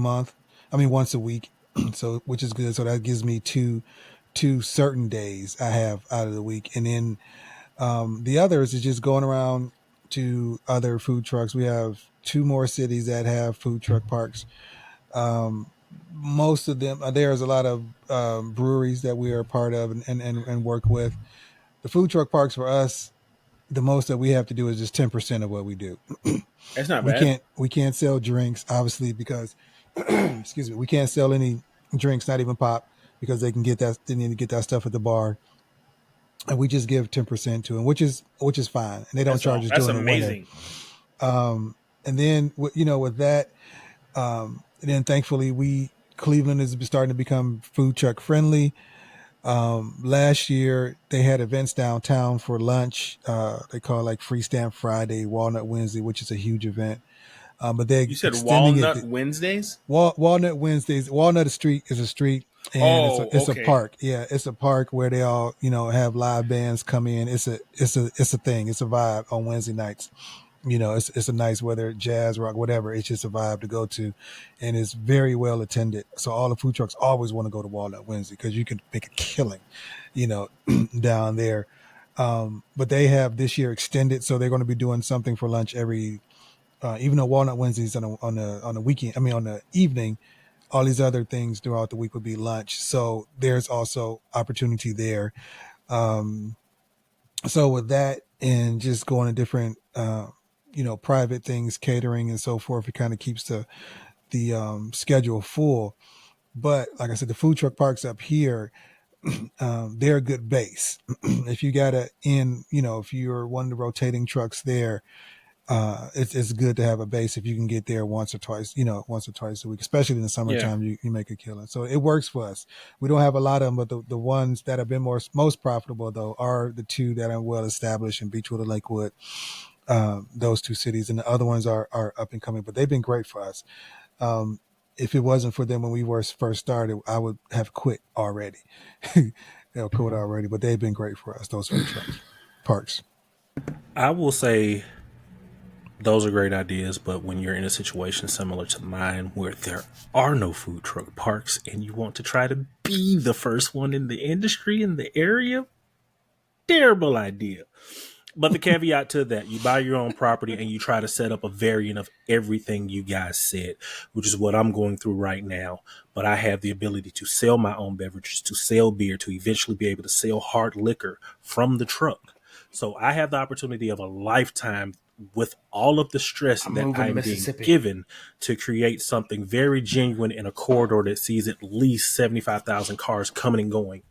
week. So, which is good. So that gives me two 2 certain days I have out of the week. And then the others is just going around to other food trucks. We have 2 more cities that have food truck parks. Most of them, there's a lot of breweries that we are a part of and work with. The food truck parks for us, the most that we have to do is just 10% of what we do. That's not bad. We can't sell drinks, obviously, because excuse me, we can't sell any drinks, not even pop, because they need to get that stuff at the bar. And we just give 10% to them, which is fine. And they don't charge us that's during amazing. the winter. And then, with that, and then thankfully Cleveland is starting to become food truck friendly. Last year they had events downtown for lunch. They call it like Free Stamp Friday, Walnut Wednesday, which is a huge event. But you said Walnut Wednesdays? Walnut Wednesdays. Walnut Street is a street, and it's a park. Yeah, it's a park where they all have live bands come in. It's a thing. It's a vibe on Wednesday nights. It's a nice, whether jazz, rock, whatever. It's just a vibe to go to, and it's very well attended. So all the food trucks always want to go to Walnut Wednesday because you can make a killing, down there. But they have this year extended, so they're going to be doing something for lunch every. Even though Walnut Wednesdays on the weekend, on the evening, all these other things throughout the week would be lunch. So there's also opportunity there. So with that and just going to different, private things, catering and so forth, it kind of keeps the schedule full. But like I said, the food truck parks up here, they're a good base. If you if you're one of the rotating trucks there, it's good to have a base if you can get there once or twice a week, especially in the summertime. Yeah. You make a killing. So it works for us. We don't have a lot of them, but the ones that have been most profitable though are the 2 that are well established in Beechwood and Lakewood. Those 2 cities, and the other ones are up and coming, but they've been great for us. If it wasn't for them when we first started, I would have quit already. But they've been great for us. Those food trucks, parks. I will say those are great ideas, but when you're in a situation similar to mine where there are no food truck parks and you want to try to be the first one in the industry in the area, terrible idea. But the caveat to that, you buy your own property and you try to set up a variant of everything you guys said, which is what I'm going through right now. But I have the ability to sell my own beverages, to sell beer, to eventually be able to sell hard liquor from the truck. So I have the opportunity of a lifetime with all of the stress that I'm being given to create something very genuine in a corridor that sees at least 75,000 cars coming and going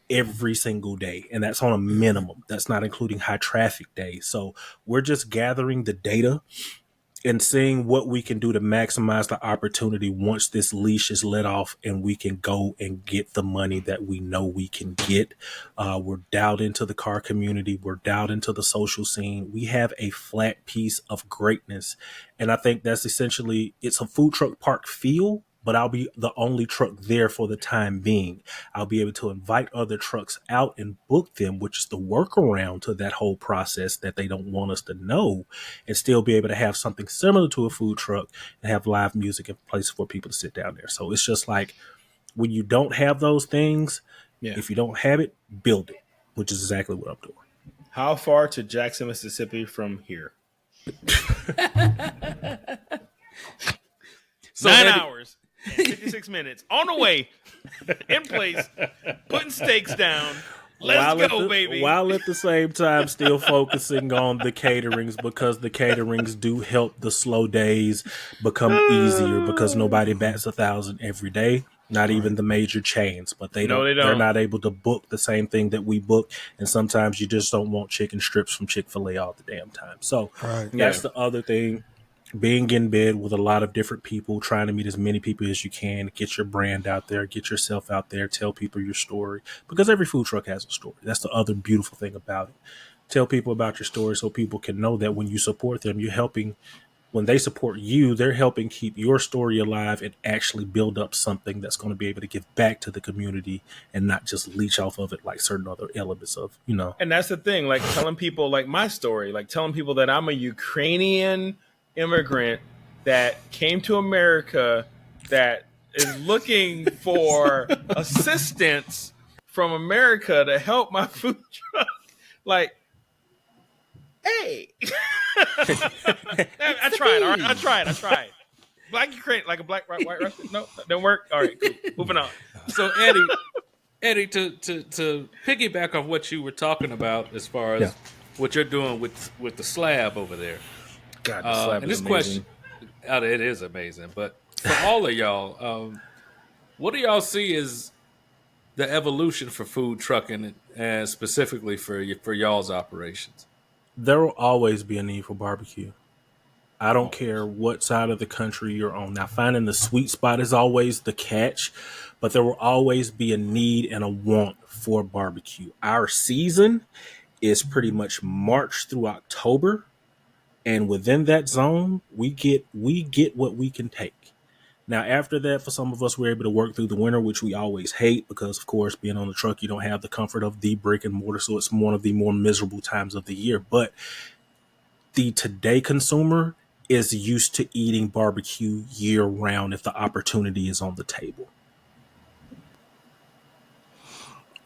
every single day. And that's on a minimum. That's not including high traffic days. So we're just gathering the data and seeing what we can do to maximize the opportunity once this leash is let off and we can go and get the money that we know we can get. We're dialed into the car community. We're dialed into the social scene. We have a flat piece of greatness. And I think that's essentially, it's a food truck park feel, but I'll be the only truck there for the time being. I'll be able to invite other trucks out and book them, which is the workaround to that whole process that they don't want us to know, and still be able to have something similar to a food truck and have live music and places for people to sit down there. So it's just like when you don't have those things, if you don't have it, build it, which is exactly what I'm doing. How far to Jackson, Mississippi from here? So 9 hours. 56 minutes on the way, in place, putting stakes down. Let's go, baby. While at the same time still focusing on the caterings, because the caterings do help the slow days become easier, because nobody bats 1,000 every day. Not even the major chains, but they're not able to book the same thing that we book. And sometimes you just don't want chicken strips from Chick-fil-A all the damn time. So that's the other thing. Being in bed with a lot of different people, trying to meet as many people as you can, get your brand out there, get yourself out there, tell people your story, because every food truck has a story. That's the other beautiful thing about it. Tell people about your story so people can know that when you support them, you're helping. When they support you, they're helping keep your story alive and actually build up something that's going to be able to give back to the community and not just leech off of it like certain other elements of, And that's the thing, like telling people like my story, like telling people that I'm a Ukrainian immigrant that came to America that is looking for assistance from America to help my food truck. Like, hey, I tried. All right, I tried. Black Ukraine, like a black white Russian. No, that didn't work. All right, cool. Moving on. So Eddie, to piggyback off what you were talking about as far as what you're doing with the slab over there. God, the slab and is this amazing. question, it is amazing. But for all of y'all, what do y'all see as the evolution for food trucking, and specifically for y'all's operations? There will always be a need for barbecue. I don't care what side of the country you're on. Now, finding the sweet spot is always the catch, but there will always be a need and a want for barbecue. Our season is pretty much March through October, and within that zone, we get what we can take. Now, after that, for some of us, we're able to work through the winter, which we always hate because, of course, being on the truck, you don't have the comfort of the brick and mortar, so it's one of the more miserable times of the year. But the today consumer is used to eating barbecue year round if the opportunity is on the table.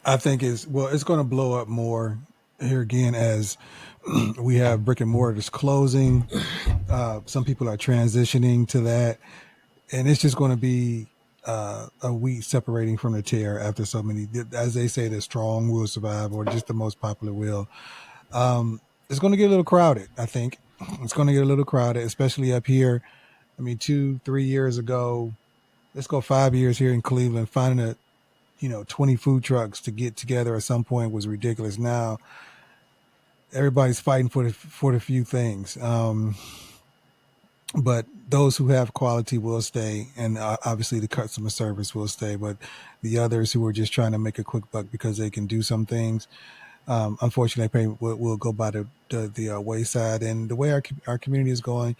I think it's going to blow up more here again as we have brick and mortar that's closing. Some people are transitioning to that, and it's just going to be a wheat separating from the tear after so many. As they say, the strong will survive, or just the most popular will. It's going to get a little crowded. I think it's going to get a little crowded, especially up here. I mean, 2-3 years ago, let's go 5 years here in Cleveland, finding 20 food trucks to get together at some point was ridiculous. Now everybody's fighting for the few things. But those who have quality will stay, and obviously the customer service will stay. But the others who are just trying to make a quick buck because they can do some things, unfortunately, will go by the wayside. And the way our community is going,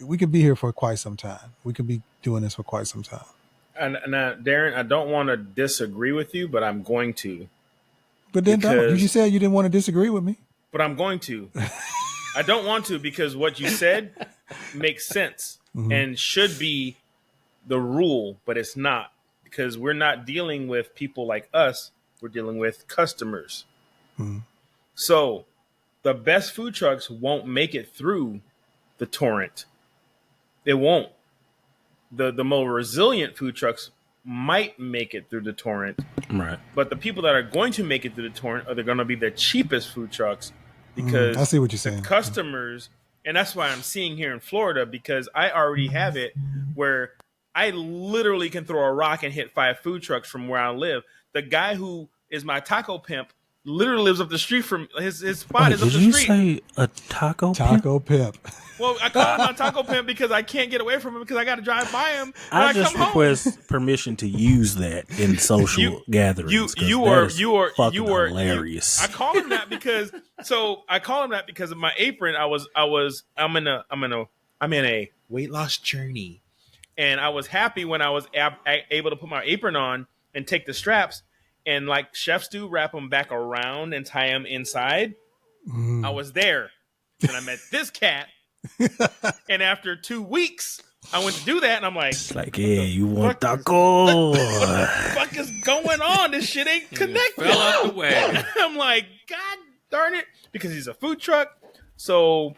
we could be here for quite some time. We could be doing this for quite some time. And now, Darren, I don't want to disagree with you, but I'm going to. But then don't. You said you didn't want to disagree with me. But I'm going to. I don't want to because what you said makes sense and should be the rule, but it's not, because we're not dealing with people like us. We're dealing with customers. So the best food trucks won't make it through the torrent. It won't. The more resilient food trucks might make it through the torrent. Right. But the people that are going to make it through the torrent are going to be the cheapest food trucks, because I see what you're saying. Customers, and that's why I'm seeing here in Florida, because I already have it where I literally can throw a rock and hit 5 food trucks from where I live. The guy who is my taco pimp literally lives up the street from his spot. Is up the street. Did you say a taco pimp? Well, I call him my taco pimp because I can't get away from him because I got to drive by him. I just request permission to use that in social gatherings. You are hilarious. I call him that because of my apron. I'm in a weight loss journey, and I was happy when I was able to put my apron on and take the straps and, like chefs do, wrap them back around and tie them inside. I was there, and I met this cat. And after 2 weeks, I went to do that, and I'm like, yeah, you want taco? What the fuck is going on? This shit ain't connected. Fell off the wagon. I'm like, God darn it, because he's a food truck. So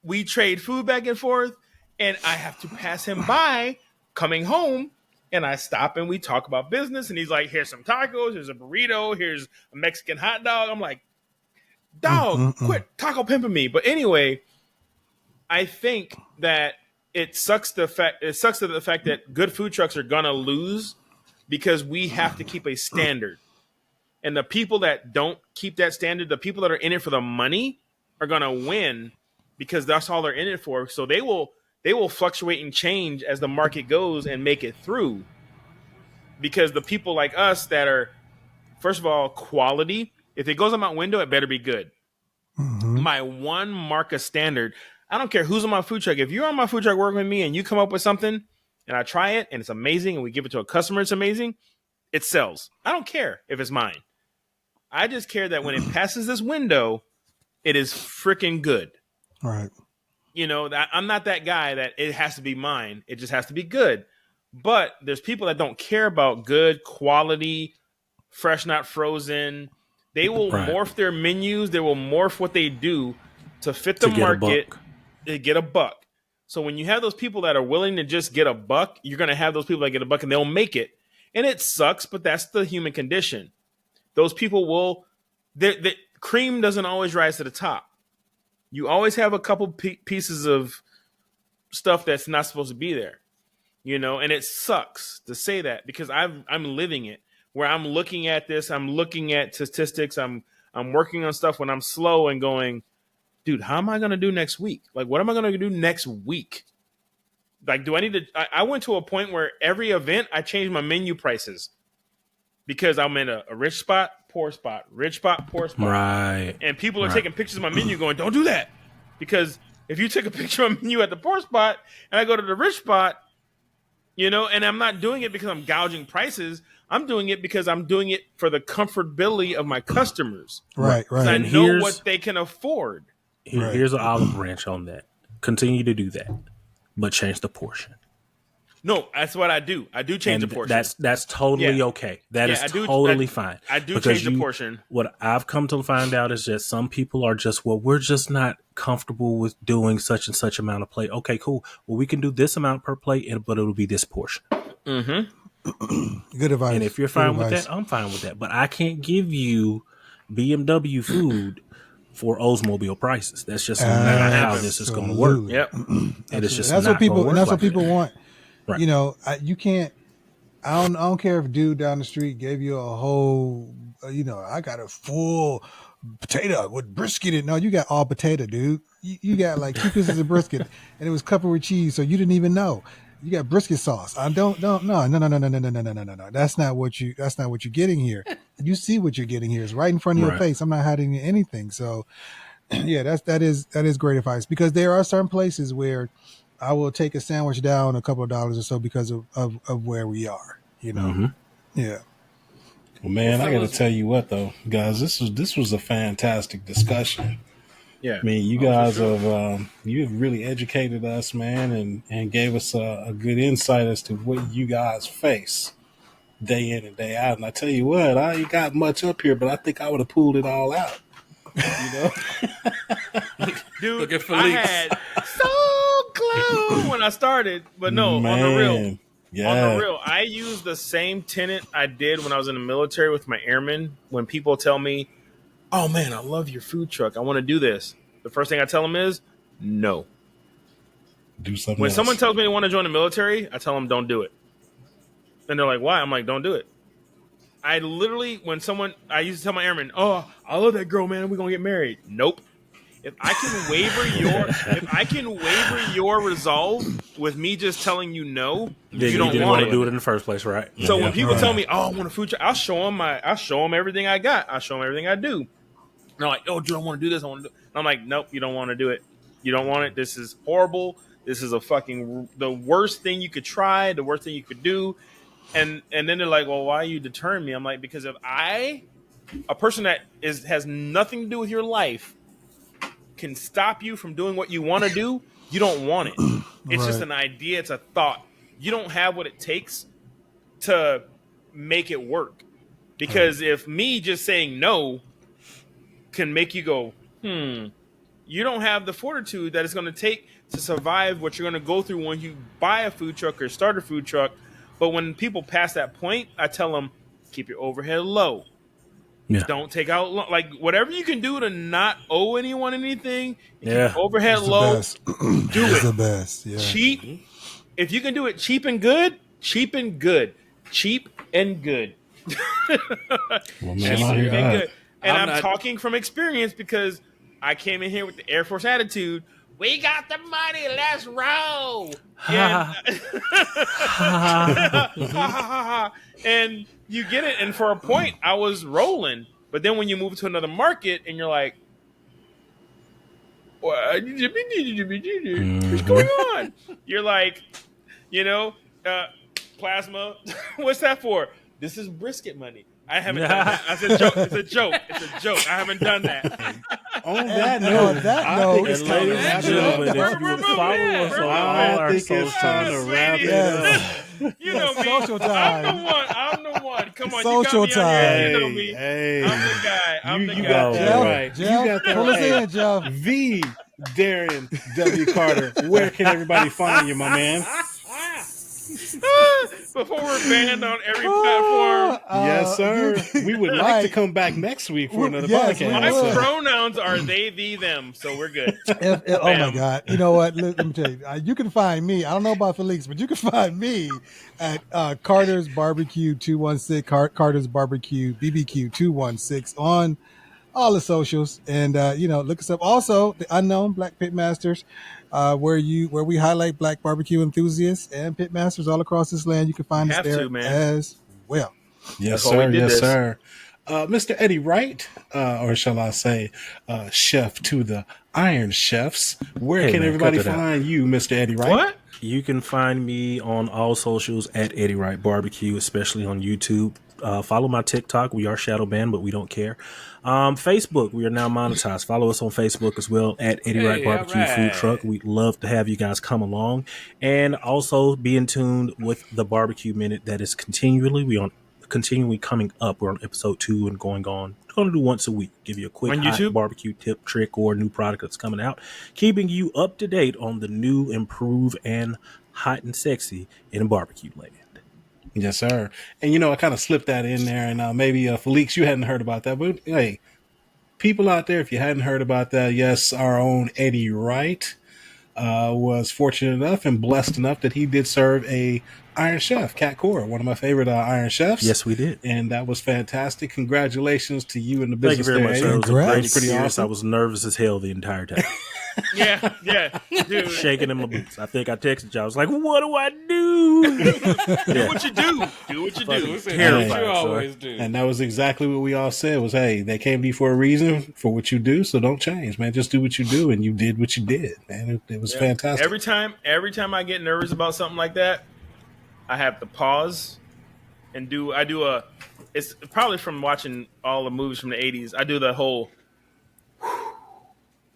we trade food back and forth, and I have to pass him by coming home, and I stop and we talk about business, and he's like, here's some tacos, here's a burrito, here's a Mexican hot dog. I'm like, dog, quit taco pimping me. But anyway, I think that it sucks to the fact that good food trucks are gonna lose because we have to keep a standard. And the people that don't keep that standard, the people that are in it for the money, are gonna win because that's all they're in it for. So they will fluctuate and change as the market goes and make it through. Because the people like us that are, first of all, quality, if it goes on my window, it better be good. My one mark of standard, I don't care who's on my food truck. If you're on my food truck working with me and you come up with something and I try it and it's amazing and we give it to a customer, it's amazing, it sells. I don't care if it's mine. I just care that when it passes this window, it is freaking good. All right. You know, I'm not that guy that it has to be mine. It just has to be good. But there's people that don't care about good quality fresh, not frozen. They will Right. morph their menus. They will morph what they do to fit the To get a market. buck. To get a buck. So when you have those people that are willing to just get a buck, you're going to have those people that get a buck and they'll make it. And it sucks, but that's the human condition. Those people will. The cream doesn't always rise to the top. You always have a couple pieces of stuff that's not supposed to be there, you know. And it sucks to say that because I'm living it. Where I'm looking at this, I'm looking at statistics. I'm working on stuff when I'm slow and going, dude, how am I going to do next week? Like, what am I going to do next week? Like, do I need to? I went to a point where every event I changed my menu prices because I'm in a rich spot, poor spot, rich spot, poor spot. Right. And people are taking pictures of my menu going, don't do that. Because if you take a picture of my menu at the poor spot and I go to the rich spot, you know, and I'm not doing it because I'm gouging prices. I'm doing it because I'm doing it for the comfortability of my customers. Right. I And know here's- what they can afford. Here's an olive branch on that. Continue to do that, but change the portion. No, that's what I do. I do change And the portion. That's totally Yeah. okay. That Yeah, is I do- totally I- fine. I do Because change the portion. What I've come to find out is that some people are just, well, we're just not comfortable with doing such and such amount of plate. Okay, cool. Well, we can do this amount per plate, but it'll be this portion. Good advice. And if you're fine with that, I'm fine with that. But I can't give you BMW food for Oldsmobile prices. That's just not how this is going to work. Absolutely. Yep. And it's just That's not what people. gonna work And that's like what people that. want. Right. You know, you can't. I don't care if dude down the street gave you a whole. You know, I got a full potato with brisket in it. No, you got all potato, dude. You got like 2 pieces of brisket, and it was covered with cheese, so you didn't even know. You got brisket sauce. I don't no. That's not what you're getting here. You see what you're getting here. It's right in front of your Right. face. I'm not hiding anything. So yeah, that is great advice, because there are certain places where I will take a sandwich down a couple of dollars or so because of where we are, you know? Mm-hmm. Yeah. Well, man, I got to tell you what, though, guys, this was a fantastic discussion. Yeah. I mean, you guys have you've really educated us, man, and gave us a good insight as to what you guys face day in and day out. And I tell you what, I ain't got much up here, but I think I would have pulled it all out. You know, Dude, Look at I Felix. had so close when I started, but no, on the real. Yeah. On the real, I use the same tenet I did when I was in the military with my airmen. When people tell me, oh man, I love your food truck, I want to do this, the first thing I tell them is no. Do something When else. someone tells me they want to join the military, I tell them don't do it. And they're like, why? I'm like, don't do it. I literally, I used to tell my airmen, oh, I love that girl, man, we're going to get married. Nope. If I can waiver your resolve with me just telling you no, Then you don't didn't want to it. do it in the first place, right? So when people right. tell me, "Oh, I want a food truck," I'll show them everything I got. I'll show them everything I do. And they're like, "Oh, dude, I want to do this. I want to do." And I'm like, "Nope, you don't want to do it. You don't want it. This is horrible. This is the worst thing you could try. The worst thing you could do." And then they're like, "Well, why are you deterring me?" I'm like, "Because if a person that has nothing to do with your life, can stop you from doing what you want to do, you don't want it. It's just an idea. It's a thought. You don't have what it takes to make it work. Because if me just saying no can make you go, you don't have the fortitude that it's going to take to survive what you're going to go through when you buy a food truck or start a food truck. But when people pass that point, I tell them, keep your overhead low. Yeah. Don't take out like whatever you can do to not owe anyone anything. Yeah. Keep overhead It's the low. best. Do It's it the best. Yeah. cheap. If you can do it cheap and good, cheap and good, cheap and good. Well, man, Cheap I hear and that. good. And I'm I'm not- talking from experience because I came in here with the Air Force attitude. We got the money. Let's roll. And you get it. And for a point, I was rolling. But then when you move to another market and you're like, what's going on? You're like, plasma. What's that for? This is brisket money. I haven't done that. That's a joke. It's a joke. It's a joke. I haven't done that. On that On note, that I note, think And it's time to ladies and wrap it gentlemen, up. if you would follow us on all I our think it's time to socials, wrap it Yes. up. You know me. Social time. I'm the one. Come on, Social you got me on here. time. You know me. Hey, I'm the guy. I'm the you guy. got that Geoff, right. You Geoff, got that pull us right. in, Geoff. The Darren W. Carter. Where can everybody find you, my man? Before we're banned on every platform. Yes, sir. We would like right. to come back next week for another Yes, we My podcast. would. pronouns are they, thee, them, so we're good. Oh my God! You know what? Let me tell you. You can find me. I don't know about Felix, but you can find me at Carter's Barbecue 216, Carter's Barbecue BBQ 216 on all the socials, and look us up. Also, the Unknown Black Pitmasters, where we highlight Black barbecue enthusiasts and pitmasters all across this land. You can find us Have there to, man. as well. Yes, That's why we sir. did Yes, this. sir. Mr. Eddie Wright, or shall I say, chef to the Iron Chefs. Where Hey, can man, everybody cut that out. find you, Mr. Eddie Wright? What? You can find me on all socials at Eddie Wright Barbecue, especially on YouTube. Follow my TikTok. We are shadow banned, but we don't care. Facebook, we are now monetized. Follow us on Facebook as well at Eddie Wright Barbecue Food Truck. We'd love to have you guys come along, and also be in tune with the Barbecue Minute that is continually coming up. We're on episode 2 and going on. We're going to do once a week. Give you a quick On hot YouTube? barbecue tip, trick, or new product that's coming out. Keeping you up to date on the new, improved, and hot and sexy in barbecue land. Yes, sir. And, I kind of slipped that in there. And maybe, Felix, you hadn't heard about that. But, hey, people out there, if you hadn't heard about that, yes, our own Eddie Wright was fortunate enough and blessed enough that he did serve a Iron Chef, Cat Core, one of my favorite Iron Chefs. Yes, we did. And that was fantastic. Congratulations to you and the Thank you business very there, much, Eddie. sir. It was a Congrats. great Pretty experience. awesome. I was nervous as hell the entire time. Yeah, dude. Shaking in my boots. I think I texted you. I was like, what do I do? Do what you do. Do what you do. Terrified, You sir. always do. And that was exactly what we all said was, hey, they came to you for a reason for what you do, so don't change, man. Just do what you do, and you did what you did, man. It was fantastic. Every time I get nervous about something like that, I have to pause and it's probably from watching all the movies from the 80s. I do the whole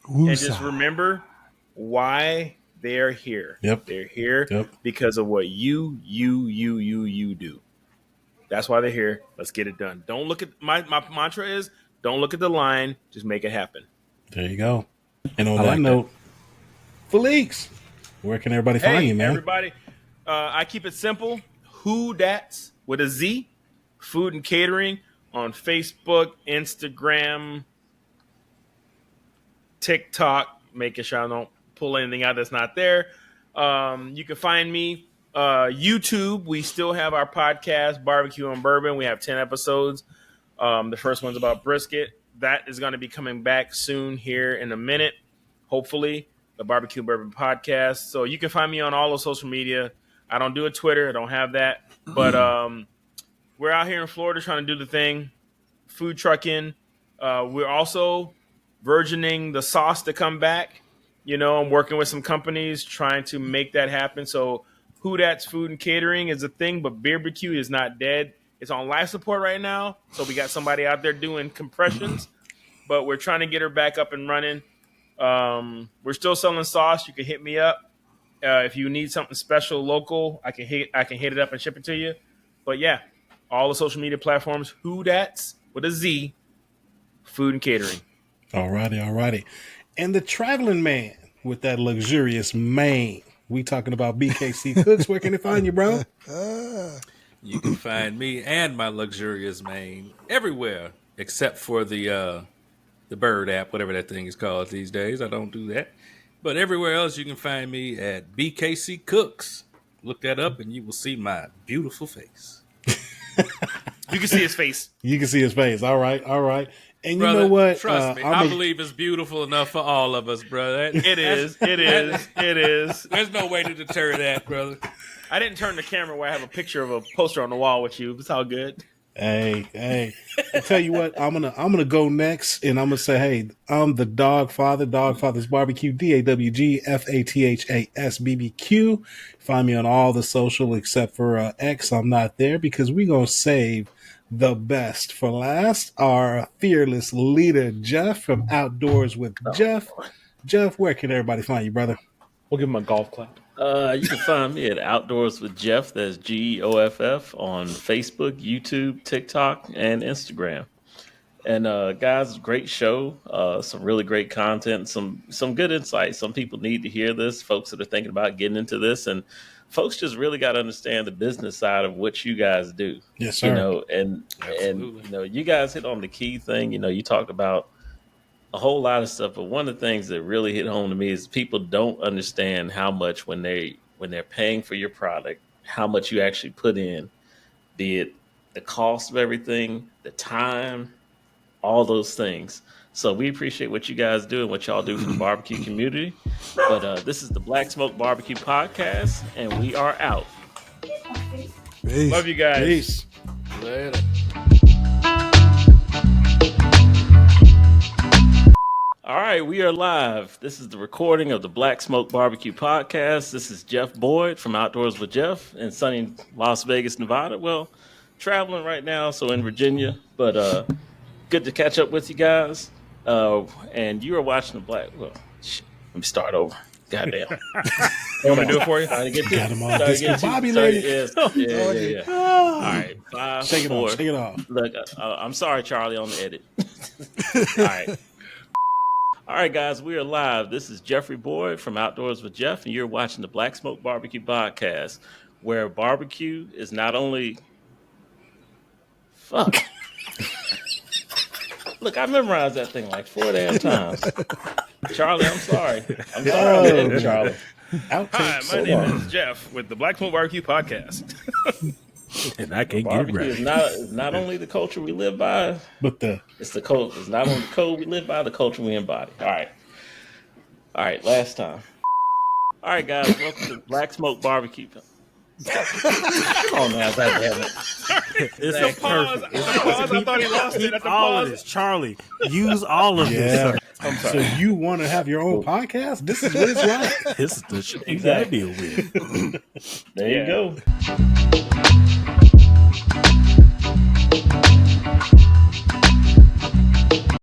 and just remember why they're here. Yep. They're here Yep. because of what you do. That's why they're here. Let's get it done. Don't look at my mantra is don't look at the line, just make it happen. There you go. And on I that like note, Felix, where can everybody find you, man? Everybody, I keep it simple. Who That's with a Z, Food and Catering on Facebook, Instagram, TikTok, making sure I don't pull anything out that's not there. You can find me YouTube. We still have our podcast, Barbecue and Bourbon. We have 10 episodes. The first one's about brisket. That is going to be coming back soon here in a minute, hopefully, the Barbecue and Bourbon podcast. So you can find me on all of social media. I don't do a Twitter. I don't have that. But we're out here in Florida trying to do the thing, food trucking. We're also virgining the sauce to come back. I'm working with some companies trying to make that happen. So Who That's Food and Catering is a thing, but BBQ is not dead. It's on life support right now. So we got somebody out there doing compressions, but we're trying to get her back up and running. We're still selling sauce. You can hit me up. If you need something special local, I can hit it up and ship it to you. But yeah, all the social media platforms, Who That's with a Z, Food and Catering. All righty. And the traveling man with that luxurious mane. We talking about BKC Cooks. Where can they find you, bro? You can find me and my luxurious mane everywhere except for the Bird app, whatever that thing is called these days. I don't do that. But everywhere else, you can find me at BKC Cooks. Look that up and you will see my beautiful face. You can see his face. You can see his face. All right. And Brother, you know what? trust me, I believe it's beautiful enough for all of us, brother. It is. There's no way to deter that, brother. I didn't turn the camera where I have a picture of a poster on the wall with you. It's all good. Hey. I tell you what, I'm gonna go next and I'm gonna say, hey, I'm the Dog Father's Barbecue, DAWGFATHAS BBQ. Find me on all the social except for X. I'm not there because we're gonna save the best for last. Our fearless leader, Geoff from Outdoors with Geoff. Geoff, where can everybody find you, brother? We'll give him a golf clap. You can find me at Outdoors with Geoff. That's Geoff on Facebook, YouTube, TikTok, and Instagram. And guys, great show. Some really great content. Some good insights. Some people need to hear this. Folks that are thinking about getting into this, and folks just really got to understand the business side of what you guys do. Yes, sir. And you guys hit on the key thing. You talked about a whole lot of stuff, but one of the things that really hit home to me is people don't understand how much when they're paying for your product, how much you actually put in, be it the cost of everything, the time, all those things. So we appreciate what you guys do and what y'all do for the barbecue community. But this is the Black Smoke BBQ Podcast, and we are out. Peace. Love you guys. Peace. Later. All right, we are live. This is the recording of the Black Smoke BBQ Podcast. This is Geoff Boyd from Outdoors with Geoff in sunny Las Vegas, Nevada. Well, traveling right now, so in Virginia, but good to catch up with you guys. And you are watching the Black. Well, shit, let me start over. Goddamn. You want me to do it for you? Got him all discombobulated. Yeah. All right, 5, Shake it 4. off. Shake it off. Look, I'm sorry, Charlie, on the edit. All right. All right, guys, we are live. This is Jeffrey Boyd from Outdoors with Geoff, and you're watching the Black Smoke BBQ Podcast, where barbecue is not only... Fuck. Look, I memorized that thing like 4 damn times. Charlie, I'm sorry. I'm sorry on the edit, Charlie. Hi, my name is Geoff with the Black Smoke BBQ Podcast. And I can't get it Barbecue right. is not only the culture we live by, But it's the code. It's not only the code we live by, the culture we embody. All right. Last time. All right, guys. Welcome to Black Smoke BBQ. Come on now, goddamn it. It's The pause. perfect. The pause. I thought he lost it at the All of pause. this, Charlie. Use all of yeah. this. I'm So sorry. you want to have your own podcast? This is what it's like. This is the shit you gotta deal with. There you go.